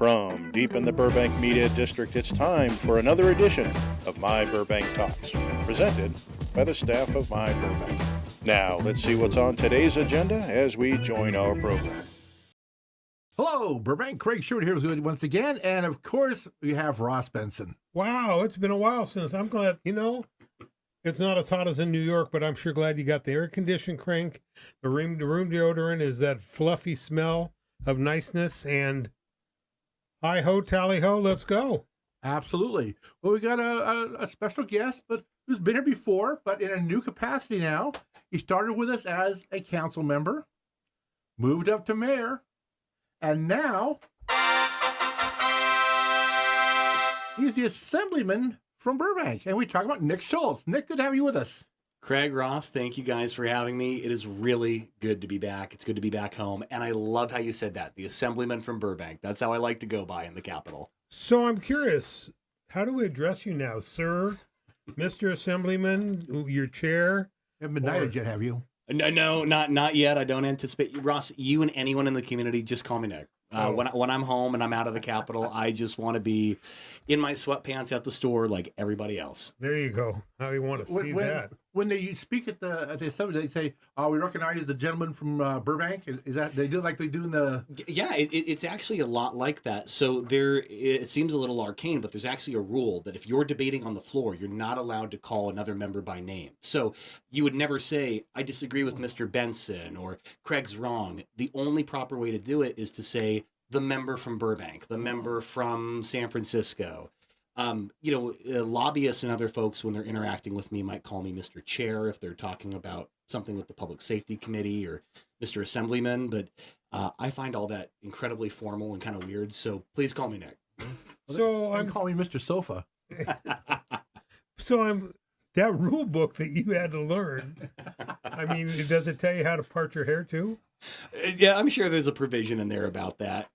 From deep in the Burbank Media District, it's time for another edition of My Burbank Talks, presented by the staff of My Burbank. Now, let's see what's on today's agenda as we join our program. Hello, Burbank. Craig Stewart here with you once again, and of course, we have Ross Benson. Wow, it's been a while since. I'm glad, it's not as hot as in New York, but I'm sure glad you got the air conditioning crank. The room deodorant is that fluffy smell of niceness, and hi ho, tally ho, let's go. Absolutely. Well, we got a special guest, but who's been here before, but in a new capacity now. He started with us as a council member, moved up to mayor, and now he's the assemblyman from Burbank. And we talk about Nick Schultz. Nick, good to have you with us. Craig, Ross, thank you guys for having me. It is really good to be back. It's good to be back home. And I love how you said that, the assemblyman from Burbank. That's how I like to go by in the Capitol. So I'm curious, how do we address you now, sir, Mr. Assemblyman, your chair? You haven't been knighted yet, have you? No, not yet. I don't anticipate. Ross, you and anyone in the community, just call me Nick. When I'm home and I'm out of the Capitol, I just want to be in my sweatpants at the store like everybody else. There you go. How you want to see that? When they speak at the assembly, they say, we recognize the gentleman from Burbank. Is that they do like they do in the? Yeah, it's actually a lot like that. So it seems a little arcane, but there's actually a rule that if you're debating on the floor, you're not allowed to call another member by name. So you would never say, I disagree with Mr. Benson or Craig's wrong. The only proper way to do it is to say the member from Burbank, the member from San Francisco. Lobbyists and other folks, when they're interacting with me, might call me Mr. Chair if they're talking about something with the Public Safety Committee, or Mr. Assemblyman. But I find all that incredibly formal and kind of weird. So please call me Nick. So I'm calling Mr. Sofa. So that rule book that you had to learn. I mean, does it tell you how to part your hair too? Yeah, I'm sure there's a provision in there about that.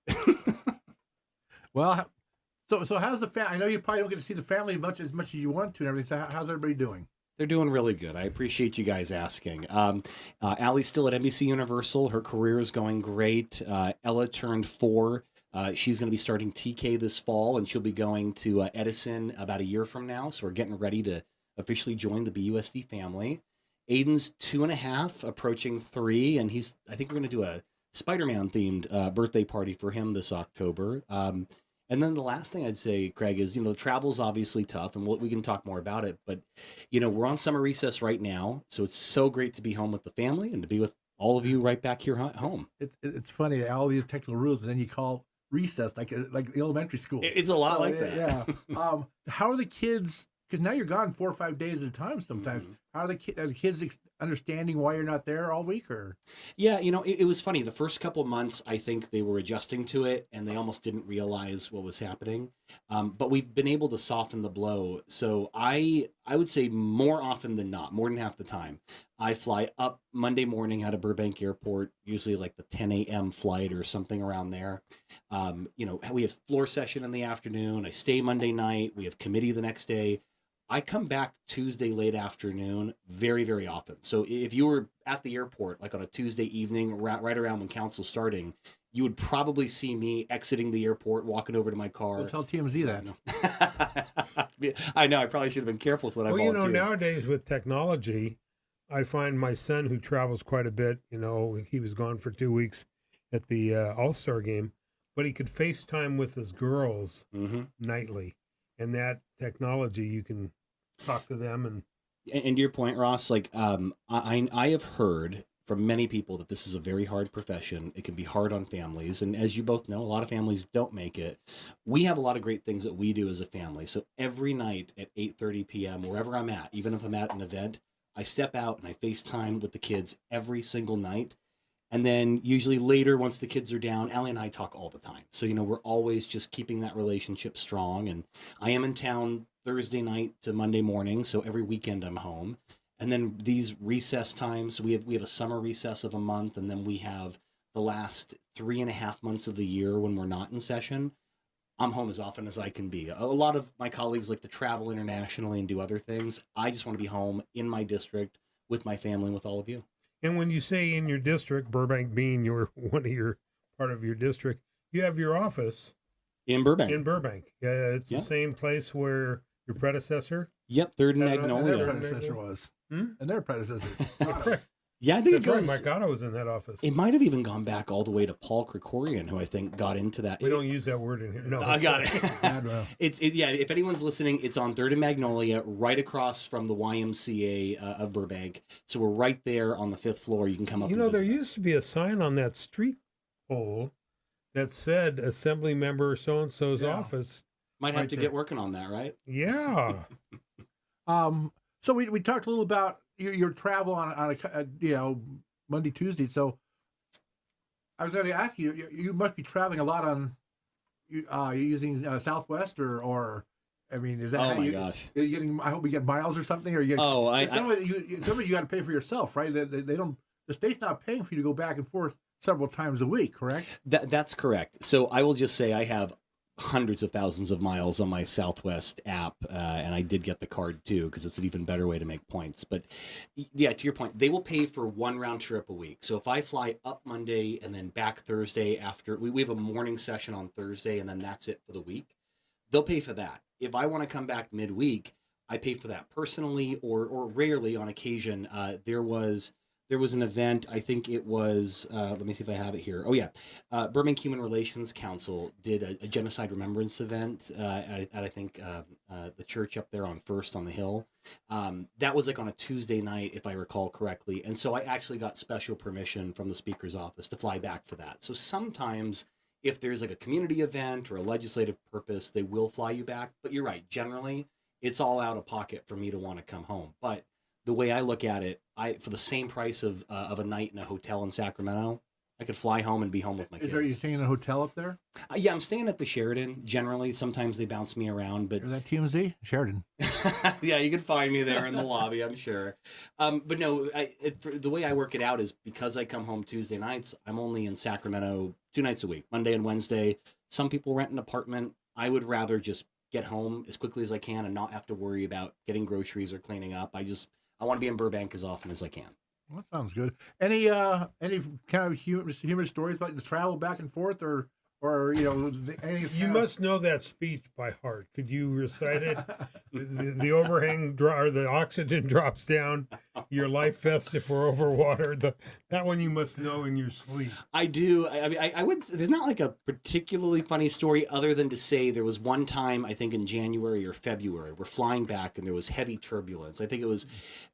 Well, so how's the family? I know you probably don't get to see the family as much as you want to and everything. So how's everybody doing? They're doing really good. I appreciate you guys asking. Allie's still at NBC Universal. Her career is going great. Ella turned 4. She's going to be starting TK this fall, and she'll be going to Edison about a year from now. So we're getting ready to officially join the BUSD family. Aiden's 2.5, approaching 3, and I think we're going to do a Spider-Man themed birthday party for him this October. And then the last thing I'd say, Craig, is, the travel's obviously tough, and we can talk more about it, but, we're on summer recess right now, so it's so great to be home with the family and to be with all of you right back here at home. It's funny, all these technical rules, and then you call recess like the elementary school. It's a lot like that. Yeah. How are the kids, because now you're gone 4 or 5 days at a time sometimes. Mm-hmm. How are the kids understanding why you're not there all week? Or yeah, it was funny. The first couple of months, I think they were adjusting to it, and they almost didn't realize what was happening. But we've been able to soften the blow. So I would say more often than not, more than half the time, I fly up Monday morning out of Burbank Airport, usually like the 10 a.m. flight or something around there. We have floor session in the afternoon. I stay Monday night. We have committee the next day. I come back Tuesday late afternoon very, very often. So if you were at the airport, like on a Tuesday evening, right around when council's starting, you would probably see me exiting the airport, walking over to my car. Don't tell TMZ that. I know. I probably should have been careful with what I volunteered. Nowadays with technology, I find my son, who travels quite a bit, he was gone for 2 weeks at the All-Star game, but he could FaceTime with his girls nightly. And that technology, you can talk to them. And to your point, Ross, like I have heard from many people that this is a very hard profession. It can be hard on families. And as you both know, a lot of families don't make it. We have a lot of great things that we do as a family. So every night at 8:30 p.m., wherever I'm at, even if I'm at an event, I step out and I FaceTime with the kids every single night. And then usually later, once the kids are down, Allie and I talk all the time. So, we're always just keeping that relationship strong. And I am in town Thursday night to Monday morning. So every weekend I'm home. And then these recess times, we have a summer recess of a month. And then we have the last 3.5 months of the year when we're not in session. I'm home as often as I can be. A lot of my colleagues like to travel internationally and do other things. I just want to be home in my district with my family and with all of you. And when you say in your district, Burbank being part of your district, you have your office In Burbank. In Burbank. Yeah, it's Yeah. the same place where your predecessor. Yep, Third and And And their Magnolia. predecessor was. Hmm? And their predecessor. Yeah, I think That's it right. goes. Mike Otto was in that office. It might have even gone back all the way to Paul Krikorian, who I think got into that. We don't use that word in here. No, I got it. Admiral. Yeah. If anyone's listening, it's on Third and Magnolia, right across from the YMCA of Burbank. So we're right there on the 5th floor. You can come up. You and know, there visit us. used to be a sign on that street pole that said Assemblymember so and so's Yeah. office. Might have right to there. get working on that, right? Yeah. So we talked a little about your travel on a Monday, Tuesday. So I was going to ask you, you must be traveling a lot on, you're using Southwest or I mean, is that Oh how my gosh. Are you getting? I hope you get miles or something, or you get. Oh, some of it you got to pay for yourself, right? They don't. The state's not paying for you to go back and forth several times a week, correct? That's correct. So I will just say I have hundreds of thousands of miles on my Southwest app, and I did get the card too because it's an even better way to make points. But yeah, to your point, they will pay for one round trip a week. So if I fly up Monday and then back Thursday after, we have a morning session on Thursday and then that's it for the week, they'll pay for that. If I want to come back midweek, I pay for that personally or rarely on occasion. There was an event, I think it was, let me see if I have it here. Oh yeah, Burbank Human Relations Council did a genocide remembrance event at I think the church up there on First on the Hill. That was like on a Tuesday night, if I recall correctly. And so I actually got special permission from the speaker's office to fly back for that. So sometimes if there's like a community event or a legislative purpose, they will fly you back. But you're right, generally it's all out of pocket for me to want to come home. But the way I look at it, for the same price of a night in a hotel in Sacramento, I could fly home and be home with my kids. Are you staying in a hotel up there? Yeah, I'm staying at the Sheraton. Generally, sometimes they bounce me around, but Or that TMZ Sheridan? yeah, you can find me there in the lobby, I'm sure. But no, the way I work it out is because I come home Tuesday nights, I'm only in Sacramento 2 nights a week, Monday and Wednesday. Some people rent an apartment. I would rather just get home as quickly as I can and not have to worry about getting groceries or cleaning up. I want to be in Burbank as often as I can. Well, that sounds good. Any kind of humorous stories about the travel back and forth, or any? You must know that speech by heart. Could you recite it? The overhang or the oxygen drops down. Your life vests if we're over water. That one you must know in your sleep. I do. I mean, I would. There's not like a particularly funny story other than to say there was one time, I think in January or February, we're flying back and there was heavy turbulence. I think it was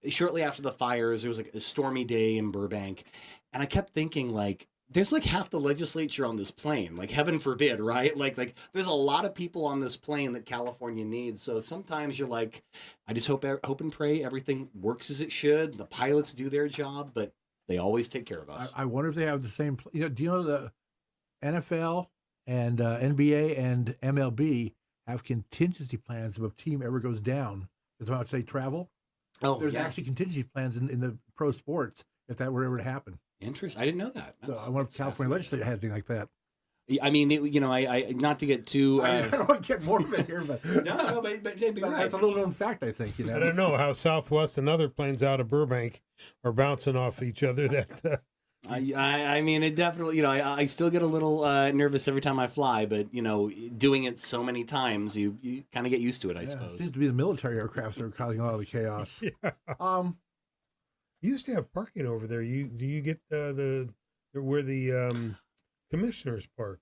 shortly after the fires. There was like a stormy day in Burbank, and I kept thinking like, there's like half the legislature on this plane, like heaven forbid, right? Like there's a lot of people on this plane that California needs. So sometimes you're like, I just hope and pray everything works as it should. The pilots do their job, but they always take care of us. I wonder if they have the same. Do you know the NFL and NBA and MLB have contingency plans if a team ever goes down? As much as they travel, there's actually contingency plans in the pro sports if that were ever to happen. Interesting. I didn't know that. So I wonder if California legislature has anything like that. I mean, I not to get too. I don't want to get more of it here, but no, but right. That's a little known fact, I think. I don't know how Southwest and other planes out of Burbank are bouncing off each other. That I mean, it definitely. I still get a little nervous every time I fly, but doing it so many times, you kind of get used to it, I suppose. It seems to be the military aircrafts that are causing a lot of the chaos. Yeah. You used to have parking over there. Do you get where the commissioners park?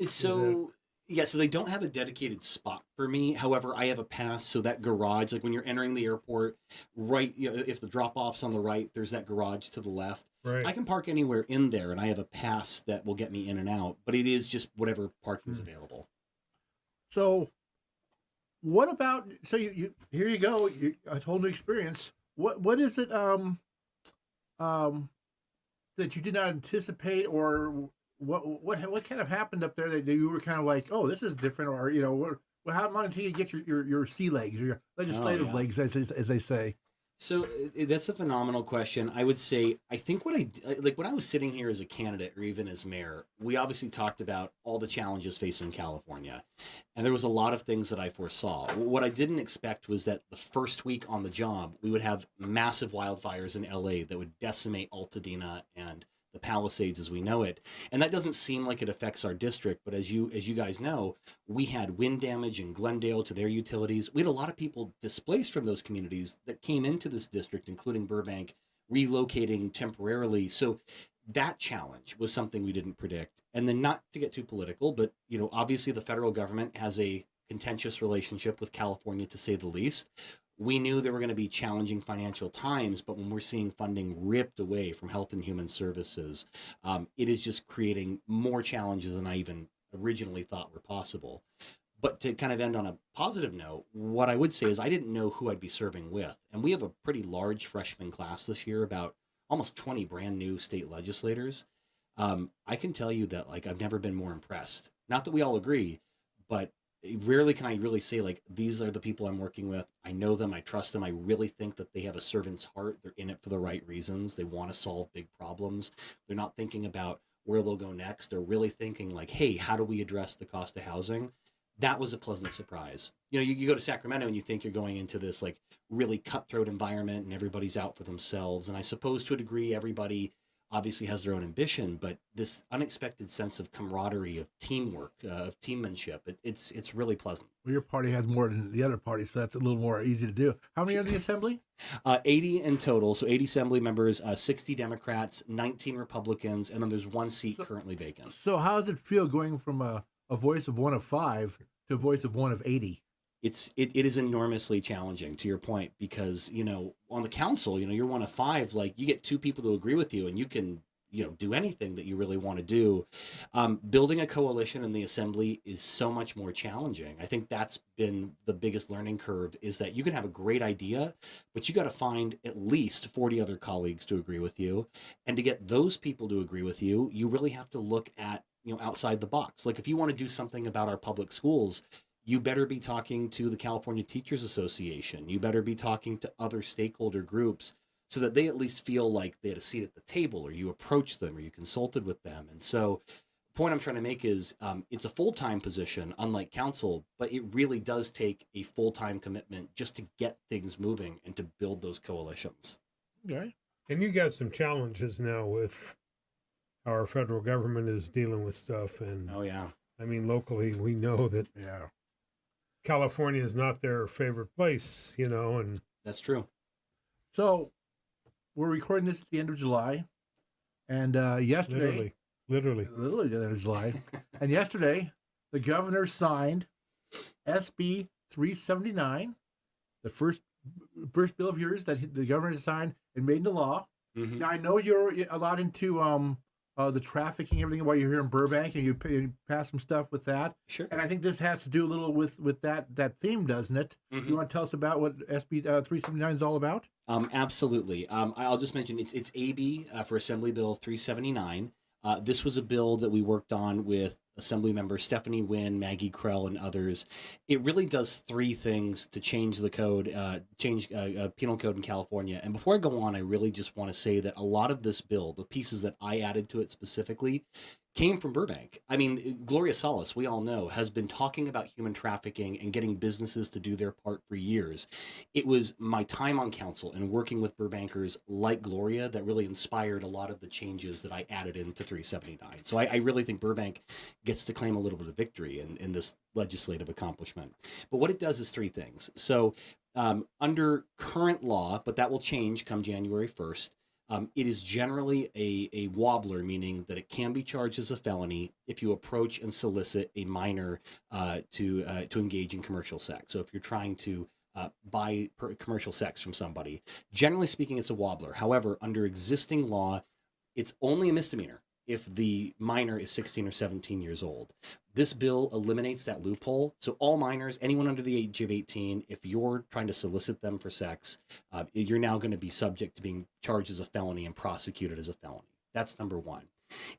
So they don't have a dedicated spot for me. However, I have a pass, so that garage, like when you're entering the airport, right, if the drop off's on the right, there's that garage to the left. Right. I can park anywhere in there, and I have a pass that will get me in and out. But it is just whatever parking is available. So, what about? So you here you go. A whole new experience. What is it? That you did not anticipate, or what kind of happened up there that you were kind of like, oh, this is different, or how long until you get your sea legs or your legislative legs, as they say? So that's a phenomenal question. I would say, I think when I was sitting here as a candidate or even as mayor, we obviously talked about all the challenges facing California. And there was a lot of things that I foresaw. What I didn't expect was that the first week on the job, we would have massive wildfires in LA that would decimate Altadena and the Palisades as we know it. And that doesn't seem like it affects our district, but as you guys know, we had wind damage in Glendale to their utilities. We had a lot of people displaced from those communities that came into this district, including Burbank, relocating temporarily. So that challenge was something we didn't predict. And then, not to get too political, but obviously the federal government has a contentious relationship with California, to say the least. We knew there were going to be challenging financial times, but when we're seeing funding ripped away from Health and Human Services, it is just creating more challenges than I even originally thought were possible. But to kind of end on a positive note, what I would say is I didn't know who I'd be serving with. And we have a pretty large freshman class this year, about almost 20 brand new state legislators. I can tell you that, like, I've never been more impressed. Not that we all agree, but rarely can I really say, like, these are the people I'm working with. I know them. I trust them. I really think that they have a servant's heart. They're in it for the right reasons. They want to solve big problems. They're not thinking about where they'll go next. They're really thinking like, hey, how do we address the cost of housing? That was a pleasant surprise. You go to Sacramento and you think you're going into this like really cutthroat environment and everybody's out for themselves. And I suppose to a degree, everybody obviously has their own ambition, but this unexpected sense of camaraderie, of teamwork, of teammanship, it's really pleasant. Well, your party has more than the other party, so that's a little more easy to do. How many are in the assembly? 80 in total, so 80 assembly members, 60 Democrats, 19 Republicans, and then there's one seat currently vacant. So how does it feel going from a voice of one of 5 to a voice of one of 80? It is enormously challenging, to your point, because on the council, you're one of 5. Like, you get 2 people to agree with you, and you can do anything that you really want to do. Building a coalition in the assembly is so much more challenging. I think that's been the biggest learning curve, is that you can have a great idea, but you got to find at least 40 other colleagues to agree with you, and to get those people to agree with you, you really have to look at outside the box. Like, if you want to do something about our public schools, you better be talking to the California Teachers Association. You better be talking to other stakeholder groups so that they at least feel like they had a seat at the table, or you approached them, or you consulted with them. And so the point I'm trying to make is it's a full-time position, unlike council, but it really does take a full-time commitment just to get things moving and to build those coalitions. Okay. And you got some challenges now with how our federal government is dealing with stuff. And oh, yeah. I mean, locally, we know that California is not their favorite place, and that's true. So we're recording this at the end of July, and yesterday, literally the end of July, and yesterday, the governor signed SB 379, the first bill of yours that the governor signed and made into law. Mm-hmm. Now, I know you're a lot into the trafficking, everything while you're here in Burbank, and you pass some stuff with that. Sure. And I think this has to do a little with that theme, doesn't it? Mm-hmm. You want to tell us about what SB 379 is all about? Absolutely. I'll just mention it's AB for Assembly Bill 379. This was a bill that we worked on with Assemblymember Stephanie Wynn, Maggie Krell, and others. It really does 3 things to change the code, change penal code in California. And before I go on, I really just want to say that a lot of this bill, the pieces that I added to it specifically, came from Burbank. I mean, Gloria Salas, we all know, has been talking about human trafficking and getting businesses to do their part for years. It was my time on council and working with Burbankers like Gloria that really inspired a lot of the changes that I added into 379. So I really think Burbank gets to claim a little bit of victory in this legislative accomplishment. But what it does is 3 things. So under current law, but that will change come January 1st, it is generally a wobbler, meaning that it can be charged as a felony if you approach and solicit a minor to engage in commercial sex. So if you're trying to buy commercial sex from somebody, generally speaking, it's a wobbler. However, under existing law, it's only a misdemeanor if the minor is 16 or 17 years old. This bill eliminates that loophole. So all minors, anyone under the age of 18, if you're trying to solicit them for sex, you're now going to be subject to being charged as a felony and prosecuted as a felony. That's number 1.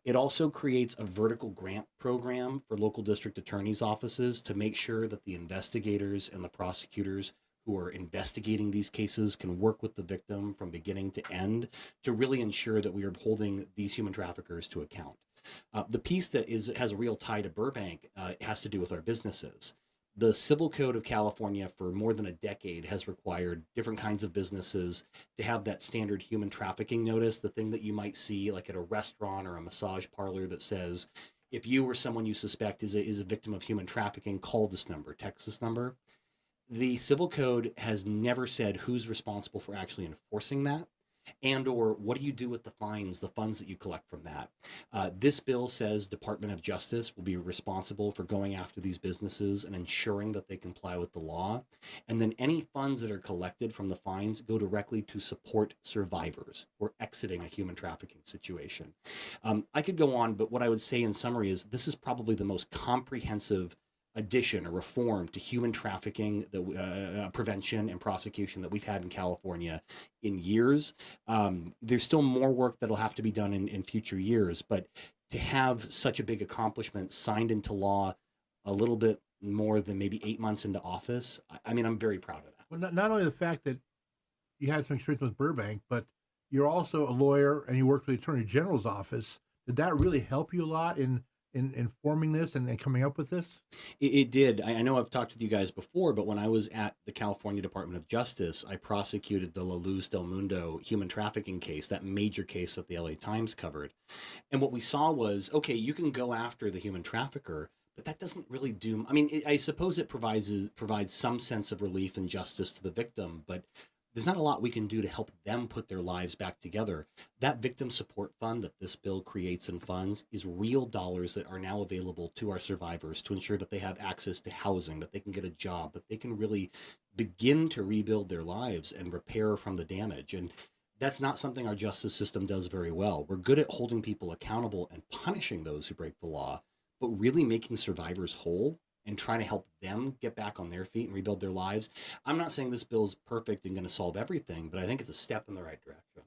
It also creates a vertical grant program for local district attorneys' offices to make sure that the investigators and the prosecutors who are investigating these cases can work with the victim from beginning to end to really ensure that we are holding these human traffickers to account. The piece that has a real tie to Burbank has to do with our businesses. The Civil Code of California for more than a decade has required different kinds of businesses to have that standard human trafficking notice, the thing that you might see like at a restaurant or a massage parlor that says, if you or someone you suspect is a victim of human trafficking, call this number, text this number. The Civil Code has never said who's responsible for actually enforcing that, and or what do you do with the fines, the funds that you collect from that. This bill says Department of Justice will be responsible for going after these businesses and ensuring that they comply with the law. And then any funds that are collected from the fines go directly to support survivors or exiting a human trafficking situation. I could go on, but what I would say in summary is this is probably the most comprehensive addition or reform to human trafficking, prevention and prosecution that we've had in California in years. There's still more work that'll have to be done in future years, but to have such a big accomplishment signed into law a little bit more than maybe 8 months into office, I mean, I'm very proud of that. Well, not only the fact that you had some experience with Burbank, but you're also a lawyer and you worked with the Attorney General's office. Did that really help you a lot in forming this and coming up with this? It did. I know I've talked with you guys before, but when I was at the California Department of Justice, I prosecuted the La Luz del Mundo human trafficking case, that major case that the LA Times covered. And what we saw was, okay, you can go after the human trafficker, but that doesn't really do, I mean, I suppose it provides some sense of relief and justice to the victim, but there's not a lot we can do to help them put their lives back together. That victim support fund that this bill creates and funds is real dollars that are now available to our survivors to ensure that they have access to housing, that they can get a job, that they can really begin to rebuild their lives and repair from the damage. And that's not something our justice system does very well. We're good at holding people accountable and punishing those who break the law, but really making survivors whole and trying to help them get back on their feet and rebuild their lives. I'm not saying this bill's perfect and going to solve everything, but I think it's a step in the right direction.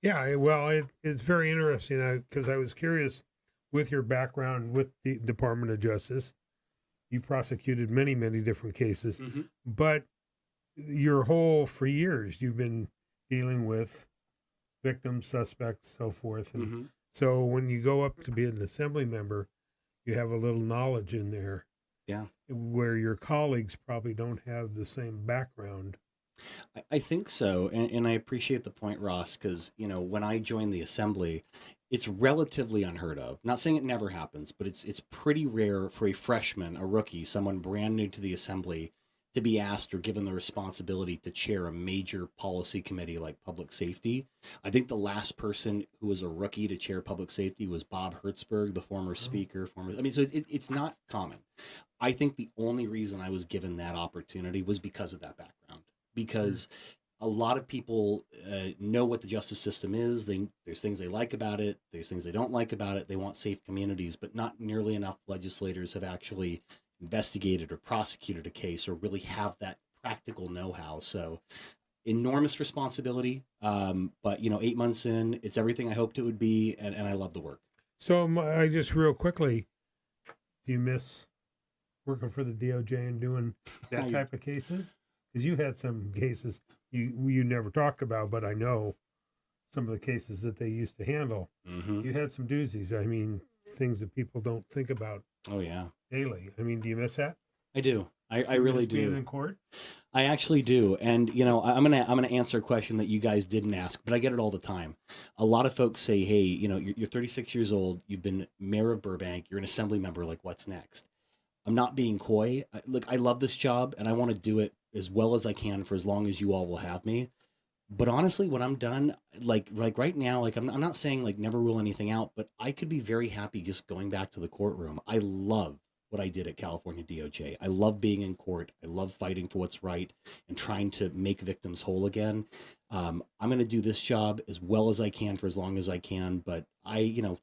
Yeah, well, it's very interesting because I was curious with your background with the Department of Justice. You prosecuted many, many different cases, but for years, you've been dealing with victims, suspects, so forth. And so when you go up to be an assembly member, you have a little knowledge in there. Yeah. Where your colleagues probably don't have the same background. I think so. And I appreciate the point, Ross, because, you know, when I joined the assembly, it's relatively unheard of. Not saying it never happens, but it's pretty rare for a freshman, a rookie, someone brand new to the assembly to be asked or given the responsibility to chair a major policy committee like public safety. I think the last person who was a rookie to chair public safety was Bob Hertzberg, the former speaker. So it's not common. I think the only reason I was given that opportunity was because of that background, because a lot of people know what the justice system is. There's things they like about it. There's things they don't like about it. They want safe communities, but not nearly enough legislators have actually investigated or prosecuted a case or really have that practical know-how. So enormous responsibility. But, you know, 8 months in, it's everything I hoped it would be. And I love the work. So I just real quickly, do you miss working for the DOJ and doing that type of cases? Because you had some cases you never talked about, but I know some of the cases that they used to handle. You had some doozies. I mean, things that people don't think about. Oh, yeah. Daily. I mean, do you miss that? I do. I really do. Being in court? I actually do. And, you know, I'm gonna answer a question that you guys didn't ask, but I get it all the time. A lot of folks say, hey, you know, you're 36 years old. You've been mayor of Burbank. You're an assembly member. Like, what's next? I'm not being coy. Look, I love this job and I want to do it as well as I can for as long as you all will have me. But honestly, when I'm done, like right now, like I'm not saying like never rule anything out, but I could be very happy just going back to the courtroom. I love what I did at California DOJ. I love being in court. I love fighting for what's right and trying to make victims whole again. I'm going to do this job as well as I can for as long as I can. But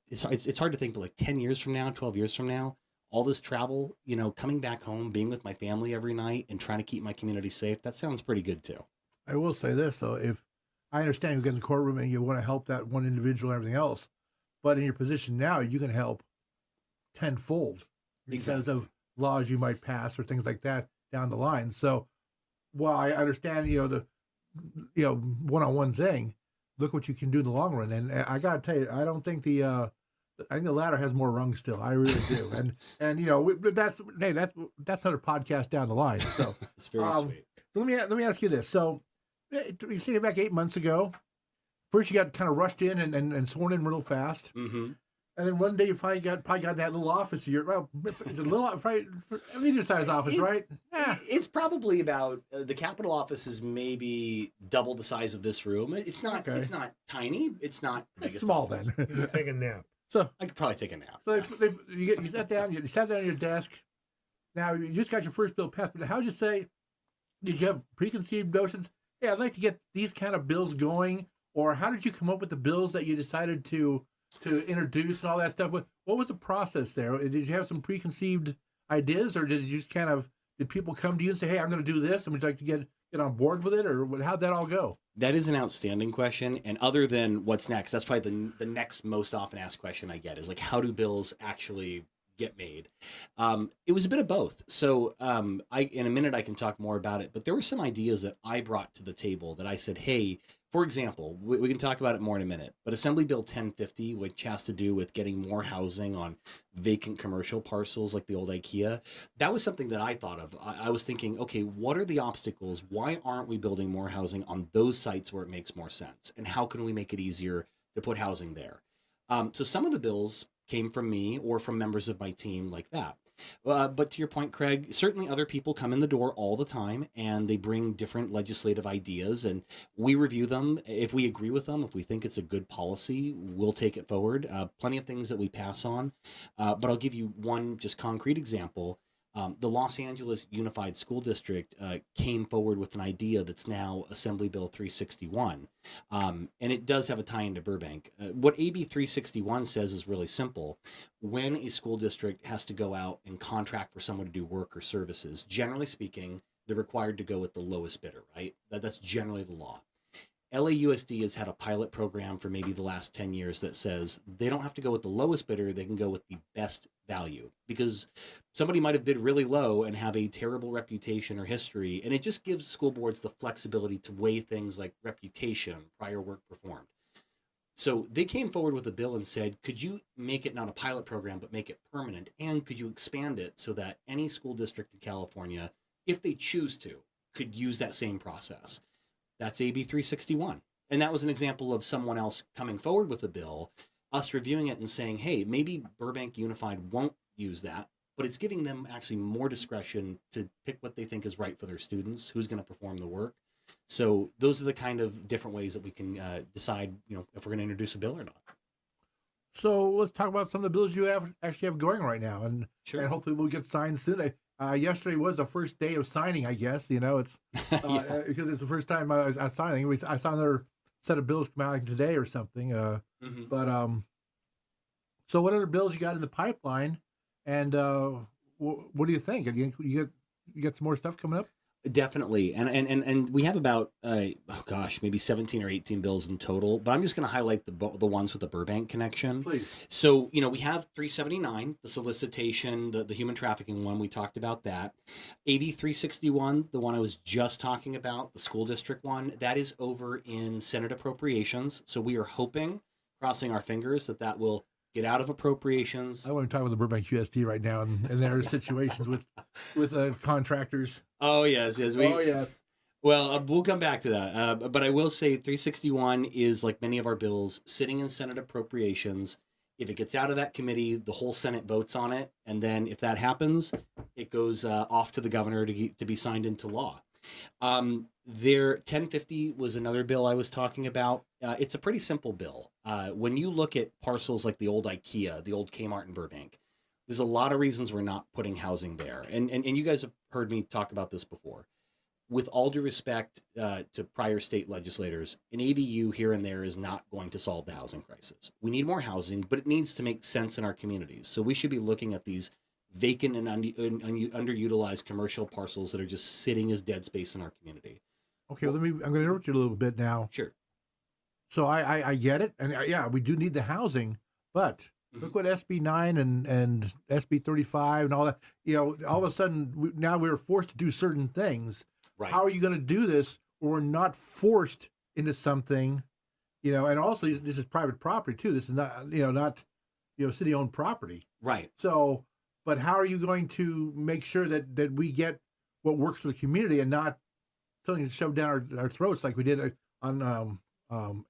it's hard to think, but like 10 years from now, 12 years from now, all this travel, you know, coming back home, being with my family every night and trying to keep my community safe, that sounds pretty good too. I will say this, though. If I understand you get in the courtroom and you want to help that one individual and everything else, but in your position now, you can help tenfold because of laws you might pass or things like that down the line. So while I understand, the one-on-one thing, look what you can do in the long run. And I got to tell you, I don't think the I think the ladder has more rungs still. I really do. And you know, that's another podcast down the line. So It's very sweet. let me ask you this. So you think back 8 months ago. First, you got kind of rushed in and sworn in real fast. Mm-hmm. And then one day you probably got that little office of yours. Well, it's a little, probably a medium-sized office, right? Yeah. It's probably about the Capitol office is maybe double the size of this room. It's not. Okay. It's not tiny. It's not. the It's biggest small office. then. Take a nap. So I could probably take a nap. So you sat down. You sat down at your desk. Now you just got your first bill passed. But how'd you say? Did you have preconceived notions? Hey, I'd like to get these kind of bills going. Or how did you come up with the bills that you decided to introduce and all that stuff? What was the process there? Did you have some preconceived ideas, or did you just did people come to you and say, "Hey, I'm going to do this," and would you like to get on board with it, or how'd that all go? That is an outstanding question. And other than what's next, that's probably the next most often asked question I get is like, how do bills actually get made? It was a bit of both. So in a minute I can talk more about it, but there were some ideas that I brought to the table that I said, hey, for example, we can talk about it more in a minute, but Assembly Bill 1050, which has to do with getting more housing on vacant commercial parcels like the old IKEA, that was something that I thought of. I was thinking, okay, what are the obstacles? Why aren't we building more housing on those sites where it makes more sense? And how can we make it easier to put housing there? So some of the bills came from me or from members of my team like that. But to your point, Craig, certainly other people come in the door all the time and they bring different legislative ideas and we review them. If we agree with them, if we think it's a good policy, we'll take it forward. Plenty of things that we pass on. But I'll give you one just concrete example. The Los Angeles Unified School District came forward with an idea that's now Assembly Bill 361. And it does have a tie into Burbank. What AB 361 says is really simple. When a school district has to go out and contract for someone to do work or services, generally speaking, they're required to go with the lowest bidder, right? That's generally the law. LAUSD has had a pilot program for maybe the last 10 years that says they don't have to go with the lowest bidder, they can go with the best value because somebody might have bid really low and have a terrible reputation or history, and it just gives school boards the flexibility to weigh things like reputation, prior work performed. So they came forward with a bill and said, could you make it not a pilot program, but make it permanent? And could you expand it so that any school district in California, if they choose to, could use that same process? That's AB 361. And that was an example of someone else coming forward with a bill, us reviewing it and saying, hey, maybe Burbank Unified won't use that, but it's giving them actually more discretion to pick what they think is right for their students, who's going to perform the work. So those are the kind of different ways that we can decide, if we're going to introduce a bill or not. So let's talk about some of the bills you actually have going right now, and Sure. and hopefully we'll get signed soon. Yesterday was the first day of signing, I guess. It's Yeah. because it's the first time I was signing. I saw another set of bills come out like today or something. Mhm. But so what other bills you got in the pipeline, and what do you think? You get some more stuff coming up? Definitely. And we have about, maybe 17 or 18 bills in total, but I'm just going to highlight the ones with the Burbank connection. Please. So, we have 379, the solicitation, the human trafficking one, we talked about that. AB 361, the one I was just talking about, the school district one, that is over in Senate Appropriations. So we are hoping, crossing our fingers, that will get out of appropriations. I want to talk with the Burbank USD right now, and their situations with contractors. Oh, yes. Oh, yes. Well, we'll come back to that. But I will say 361 is, like many of our bills, sitting in Senate Appropriations. If it gets out of that committee, the whole Senate votes on it. And then if that happens, it goes off to the governor to be signed into law. Their 1050 was another bill I was talking about. It's a pretty simple bill. When you look at parcels like the old IKEA, the old Kmart in Burbank, there's a lot of reasons we're not putting housing there. And you guys have heard me talk about this before. With all due respect to prior state legislators, an ADU here and there is not going to solve the housing crisis. We need more housing, but it needs to make sense in our communities. So we should be looking at these vacant and underutilized commercial parcels that are just sitting as dead space in our community. Okay, I'm going to interrupt you a little bit now. Sure. So I get it, and yeah, we do need the housing, but look what SB 9 and SB 35 and all that. All of a sudden now we're forced to do certain things. Right. How are you going to do this? We're not forced into something, and also this is private property too. This is not, not city-owned property. Right. So, but how are you going to make sure that we get what works for the community and not something shoved down our throats like we did on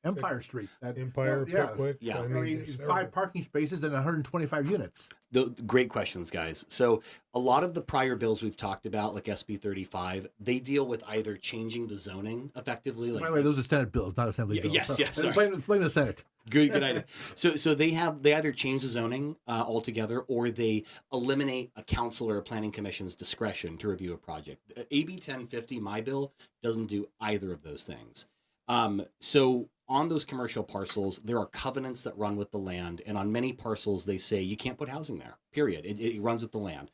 Empire Street? Empire, Pickwick. Yeah. I mean, 5 parking spaces and 125 units. The great questions, guys. So a lot of the prior bills we've talked about, like SB 35, they deal with either changing the zoning effectively. By the way, those are Senate bills, not Assembly bills. Yes, yes. Sorry. Blame the Senate. Good idea. So they either change the zoning altogether, or they eliminate a council or a planning commission's discretion to review a project. AB 1050, my bill, doesn't do either of those things. So on those commercial parcels, there are covenants that run with the land, and on many parcels they say you can't put housing there, period. It runs with the land.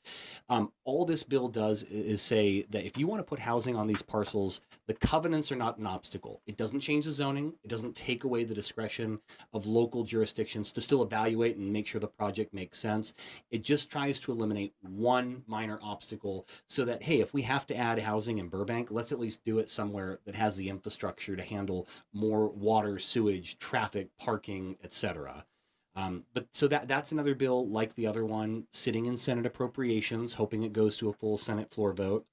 All this bill does is say that if you want to put housing on these parcels, the covenants are not an obstacle. It doesn't change the zoning. It doesn't take away the discretion of local jurisdictions to still evaluate and make sure the project makes sense. It just tries to eliminate one minor obstacle so that, hey, if we have to add housing in Burbank, let's at least do it somewhere that has the infrastructure to handle more water, sewage, traffic, parking, etc. But so that's another bill like the other one, sitting in Senate Appropriations, hoping it goes to a full Senate floor vote.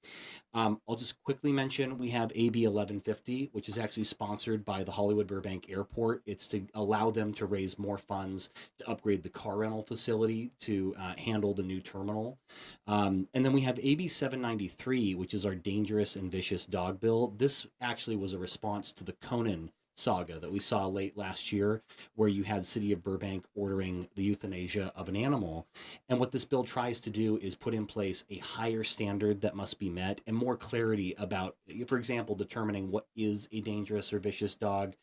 I'll just quickly mention we have AB 1150, which is actually sponsored by the Hollywood Burbank Airport. It's to allow them to raise more funds to upgrade the car rental facility to handle the new terminal. And then we have AB 793, which is our dangerous and vicious dog bill. This actually was a response to the Conan saga that we saw late last year, where you had City of Burbank ordering the euthanasia of an animal. And what this bill tries to do is put in place a higher standard that must be met and more clarity about, for example, determining what is a dangerous or vicious dog,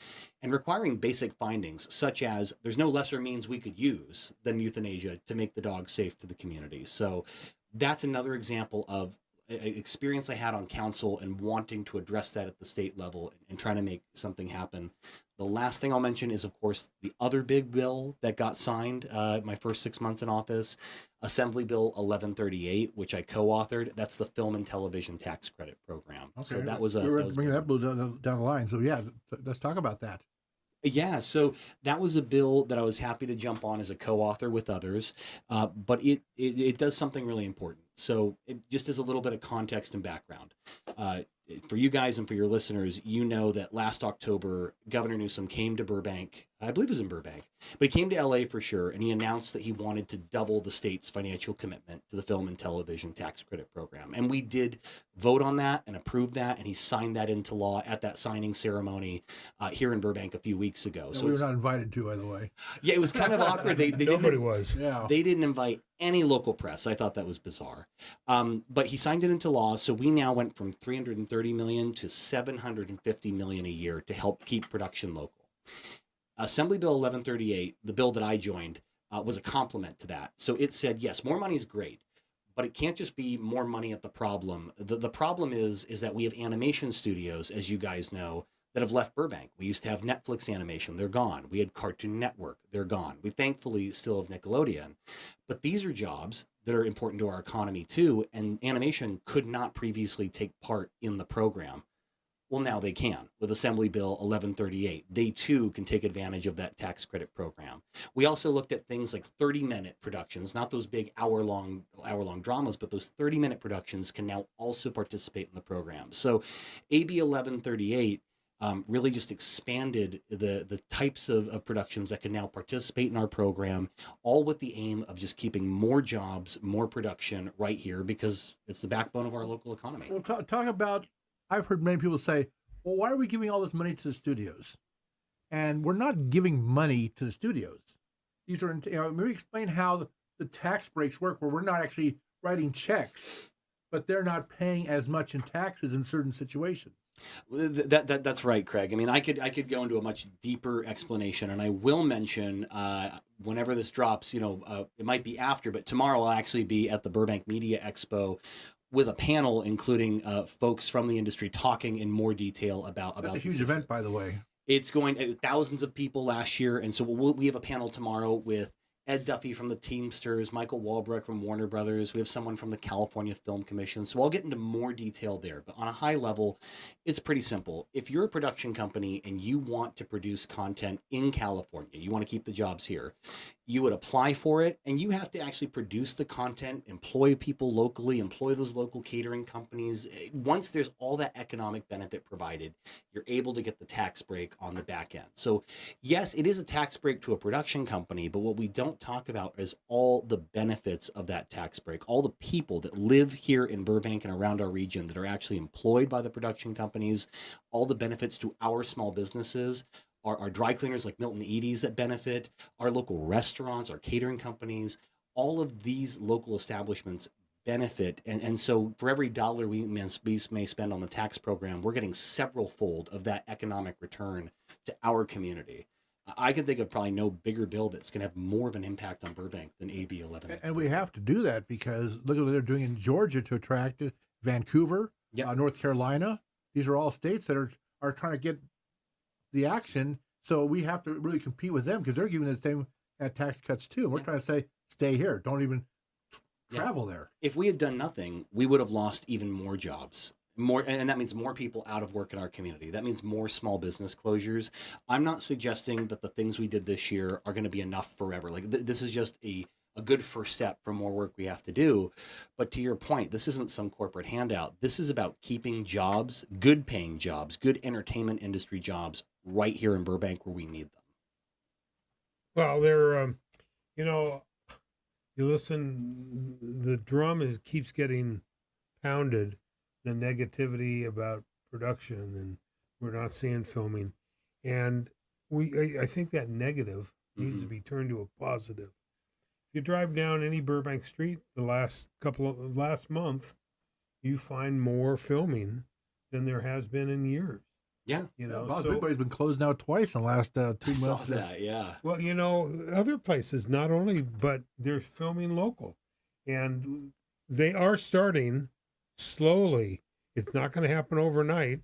and requiring basic findings such as there's no lesser means we could use than euthanasia to make the dog safe to the community. So that's another example of experience I had on council and wanting to address that at the state level and trying to make something happen. The last thing I'll mention is, of course, the other big bill that got signed my first 6 months in office, Assembly Bill 1138, which I co-authored. That's the Film and Television Tax Credit Program. Okay. So that was We're bringing that bill down the line. So yeah, let's talk about that. Yeah, so that was a bill that I was happy to jump on as a co-author with others, but it does something really important. So just as a little bit of context and background, for you guys and for your listeners, you know that last October, Governor Newsom came to Burbank. I believe it was in Burbank, but he came to LA for sure, and he announced that he wanted to double the state's financial commitment to the Film and Television Tax Credit Program. And we did vote on that and approve that, and he signed that into law at that signing ceremony here in Burbank a few weeks ago. So we were not invited to, by the way. Yeah, it was kind of awkward. Nobody was. Yeah. They didn't invite any local press. I thought that was bizarre. But he signed it into law, so we now went from $330 million to $750 million a year to help keep production local. Assembly Bill 1138, the bill that I joined, was a complement to that. So it said, yes, more money is great, but it can't just be more money at the problem. The problem is that we have animation studios, as you guys know, that have left Burbank. We used to have Netflix animation. They're gone. We had Cartoon Network. They're gone. We thankfully still have Nickelodeon. But these are jobs that are important to our economy too, and animation could not previously take part in the program. Well, now they can with Assembly Bill 1138. They too can take advantage of that tax credit program. We also looked at things like 30-minute productions, not those big hour-long dramas, but those 30-minute productions can now also participate in the program. So AB 1138 really just expanded the types of productions that can now participate in our program, all with the aim of just keeping more jobs, more production right here, because it's the backbone of our local economy. Well, talk about, I've heard many people say, well, why are we giving all this money to the studios? And we're not giving money to the studios. These are, maybe explain how the tax breaks work, where we're not actually writing checks, but they're not paying as much in taxes in certain situations. That's right, Craig. I mean, I could go into a much deeper explanation, and I will mention whenever this drops, it might be after, but tomorrow I'll actually be at the Burbank Media Expo with a panel including folks from the industry talking in more detail about That's a huge event, by the way. It's going thousands of people last year, and so we have a panel tomorrow with Ed Duffy from the Teamsters, Michael Walbrook from Warner Brothers. We have someone from the California Film Commission. So I'll get into more detail there. But on a high level, it's pretty simple. If you're a production company and you want to produce content in California, you want to keep the jobs here, you would apply for it, and you have to actually produce the content, employ people locally, employ those local catering companies. Once there's all that economic benefit provided, you're able to get the tax break on the back end. So yes, it is a tax break to a production company, but what we don't talk about is all the benefits of that tax break, all the people that live here in Burbank and around our region that are actually employed by the production companies, all the benefits to our small businesses, our dry cleaners like Milton Edie's that benefit, our local restaurants, our catering companies, all of these local establishments benefit. And so for every dollar we may spend on the tax program, we're getting several fold of that economic return to our community. I can think of probably no bigger bill that's going to have more of an impact on Burbank than AB 11. And we have to do that because look at what they're doing in Georgia to attract Vancouver, North Carolina. These are all states that are trying to get the action. So we have to really compete with them because they're giving the same tax cuts too. And we're trying to say, stay here. Don't even travel there. If we had done nothing, we would have lost even more jobs. And that means more people out of work in our community. That means more small business closures. I'm not suggesting that the things we did this year are going to be enough forever. Like this is just a good first step for more work we have to do. But to your point, this isn't some corporate handout. This is about keeping jobs, good paying jobs, good entertainment industry jobs right here in Burbank where we need them. Well, they're, you listen, the drum keeps getting pounded, the negativity about production, and we're not seeing filming. And I think that negative needs to be turned to a positive. If you drive down any Burbank street last month, you find more filming than there has been in years. Yeah. Bigway's been closed now twice in the last 2 months. I saw that, yeah. Well, other places, not only, but they're filming local. And they are starting slowly. It's not going to happen overnight,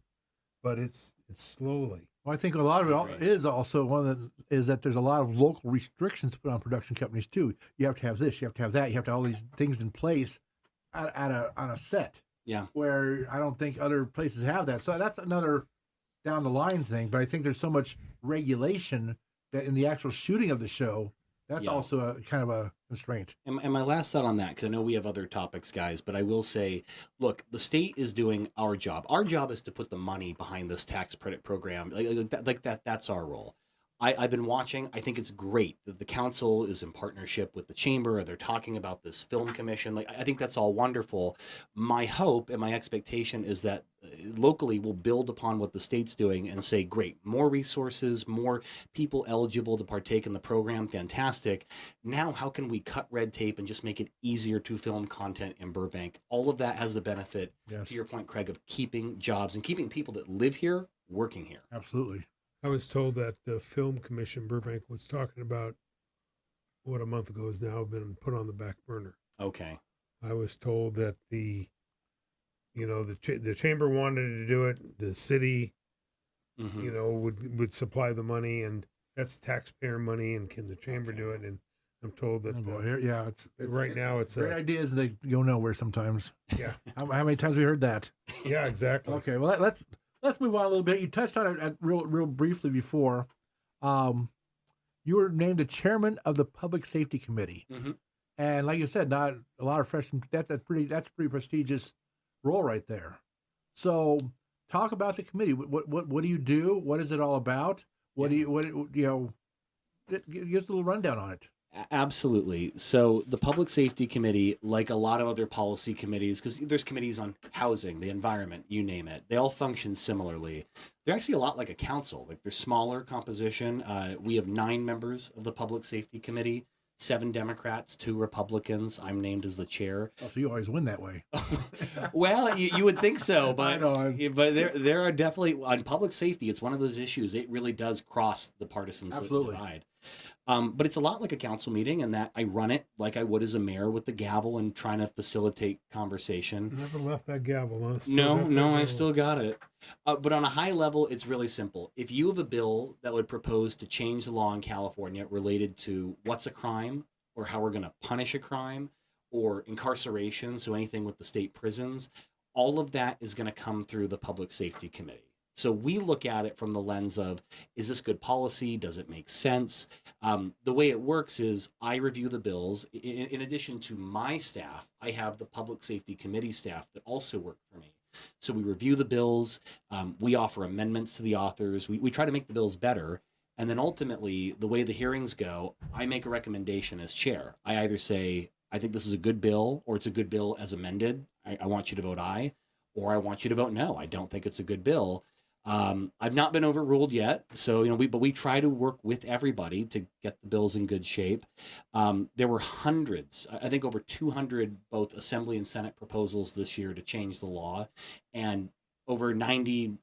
but it's slowly. Well, I think a lot of it is also is that there's a lot of local restrictions put on production companies too. You have to have this, you have to have that, you have to have all these things in place on a set. Yeah. Where I don't think other places have that. So that's another down the line thing. But I think there's so much regulation that in the actual shooting of the show, that's also a kind of a constraint. And my last thought on that, because I know we have other topics, guys, but I will say, look, the state is doing our job. Our job is to put the money behind this tax credit program. That's our role. I've been watching. I think it's great that the council is in partnership with the chamber. They're talking about this film commission. I think that's all wonderful. My hope and my expectation is that locally we'll build upon what the state's doing and say, great, more resources, more people eligible to partake in the program. Fantastic. Now, how can we cut red tape and just make it easier to film content in Burbank? All of that has the benefit, to your point, Craig, of keeping jobs and keeping people that live here working here. Absolutely. I was told that the Film Commission Burbank was talking about what a month ago has now been put on the back burner. Okay. I was told that the chamber wanted to do it. The city, would supply the money, and that's taxpayer money. And can the chamber do it? And I'm told that it's right now it's great ideas. They go nowhere sometimes. Yeah. How many times have we heard that? Yeah, exactly. Okay. Well, let's move on a little bit. You touched on it real briefly before. You were named the chairman of the Public Safety Committee, and like you said, not a lot of freshmen. That's a pretty prestigious role right there. So, talk about the committee. What do you do? What is it all about? Give us a little rundown on it. Absolutely. So the Public Safety Committee, like a lot of other policy committees, because there's committees on housing, the environment, you name it, they all function similarly. They're actually a lot like a council. Like they're smaller composition. We have 9 members of the Public Safety Committee, 7 Democrats, 2 Republicans. I'm named as the chair. Oh, so you always win that way. Well, you would think so, but but there are definitely on public safety. It's one of those issues. It really does cross the partisan divide. But it's a lot like a council meeting in that I run it like I would as a mayor with the gavel and trying to facilitate conversation. Never left that gavel, huh? No, I still got it. But on a high level, it's really simple. If you have a bill that would propose to change the law in California related to what's a crime, or how we're going to punish a crime or incarceration, so anything with the state prisons, all of that is going to come through the Public Safety Committee. So we look at it from the lens of, is this good policy? Does it make sense? The way it works is I review the bills. In addition to my staff, I have the Public Safety Committee staff that also work for me. So we review the bills. We offer amendments to the authors. We try to make the bills better. And then ultimately, the way the hearings go, I make a recommendation as chair. I either say, I think this is a good bill, or it's a good bill as amended. I want you to vote aye, or I want you to vote no. I don't think it's a good bill. I've not been overruled yet, so but we try to work with everybody to get the bills in good shape. There were hundreds, I think over 200, both Assembly and Senate proposals this year to change the law, and over 98%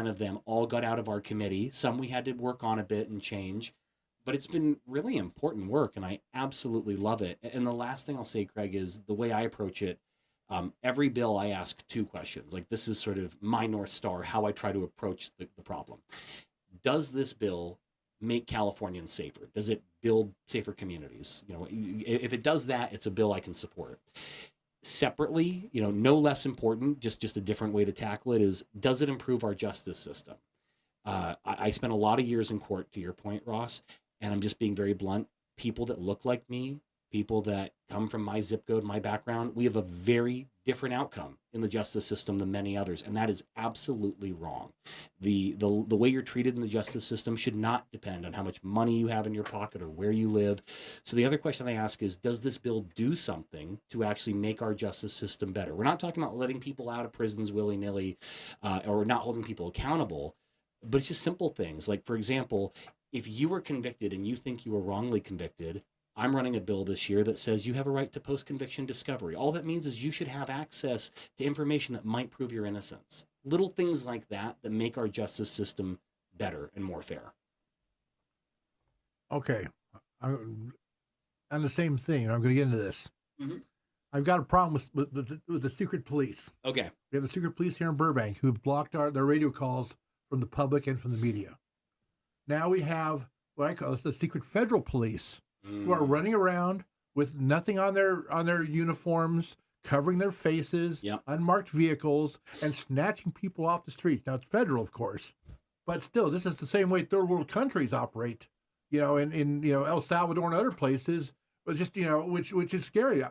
of them all got out of our committee. Some we had to work on a bit and change, but it's been really important work, and I absolutely love it. And the last thing I'll say, Craig, is the way I approach it. Every bill I ask two questions. Like, this is sort of my North Star, how I try to approach the problem. Does this bill make Californians safer? Does it build safer communities? If it does that, it's a bill I can support. Separately, no less important, just a different way to tackle it, is, does it improve our justice system? I spent a lot of years in court, to your point, Ross, and I'm just being very blunt. People that look like me, people that come from my zip code, my background, we have a very different outcome in the justice system than many others, and that is absolutely wrong. The way you're treated in the justice system should not depend on how much money you have in your pocket or where you live. So the other question I ask is, does this bill do something to actually make our justice system better? We're not talking about letting people out of prisons willy-nilly, or not holding people accountable, but it's just simple things. Like, for example, if you were convicted and you think you were wrongly convicted, I'm running a bill this year that says you have a right to post-conviction discovery. All that means is you should have access to information that might prove your innocence. Little things like that make our justice system better and more fair. Okay. I'm on the same thing. I'm going to get into this. Mm-hmm. I've got a problem with the secret police. Okay. We have the secret police here in Burbank who blocked their radio calls from the public and from the media. Now we have what I call the secret federal police, who are running around with nothing on their uniforms, covering their faces, yep, unmarked vehicles, and snatching people off the streets. Now, it's federal, of course, but still, this is the same way third world countries operate, in El Salvador and other places, but just, which is scary.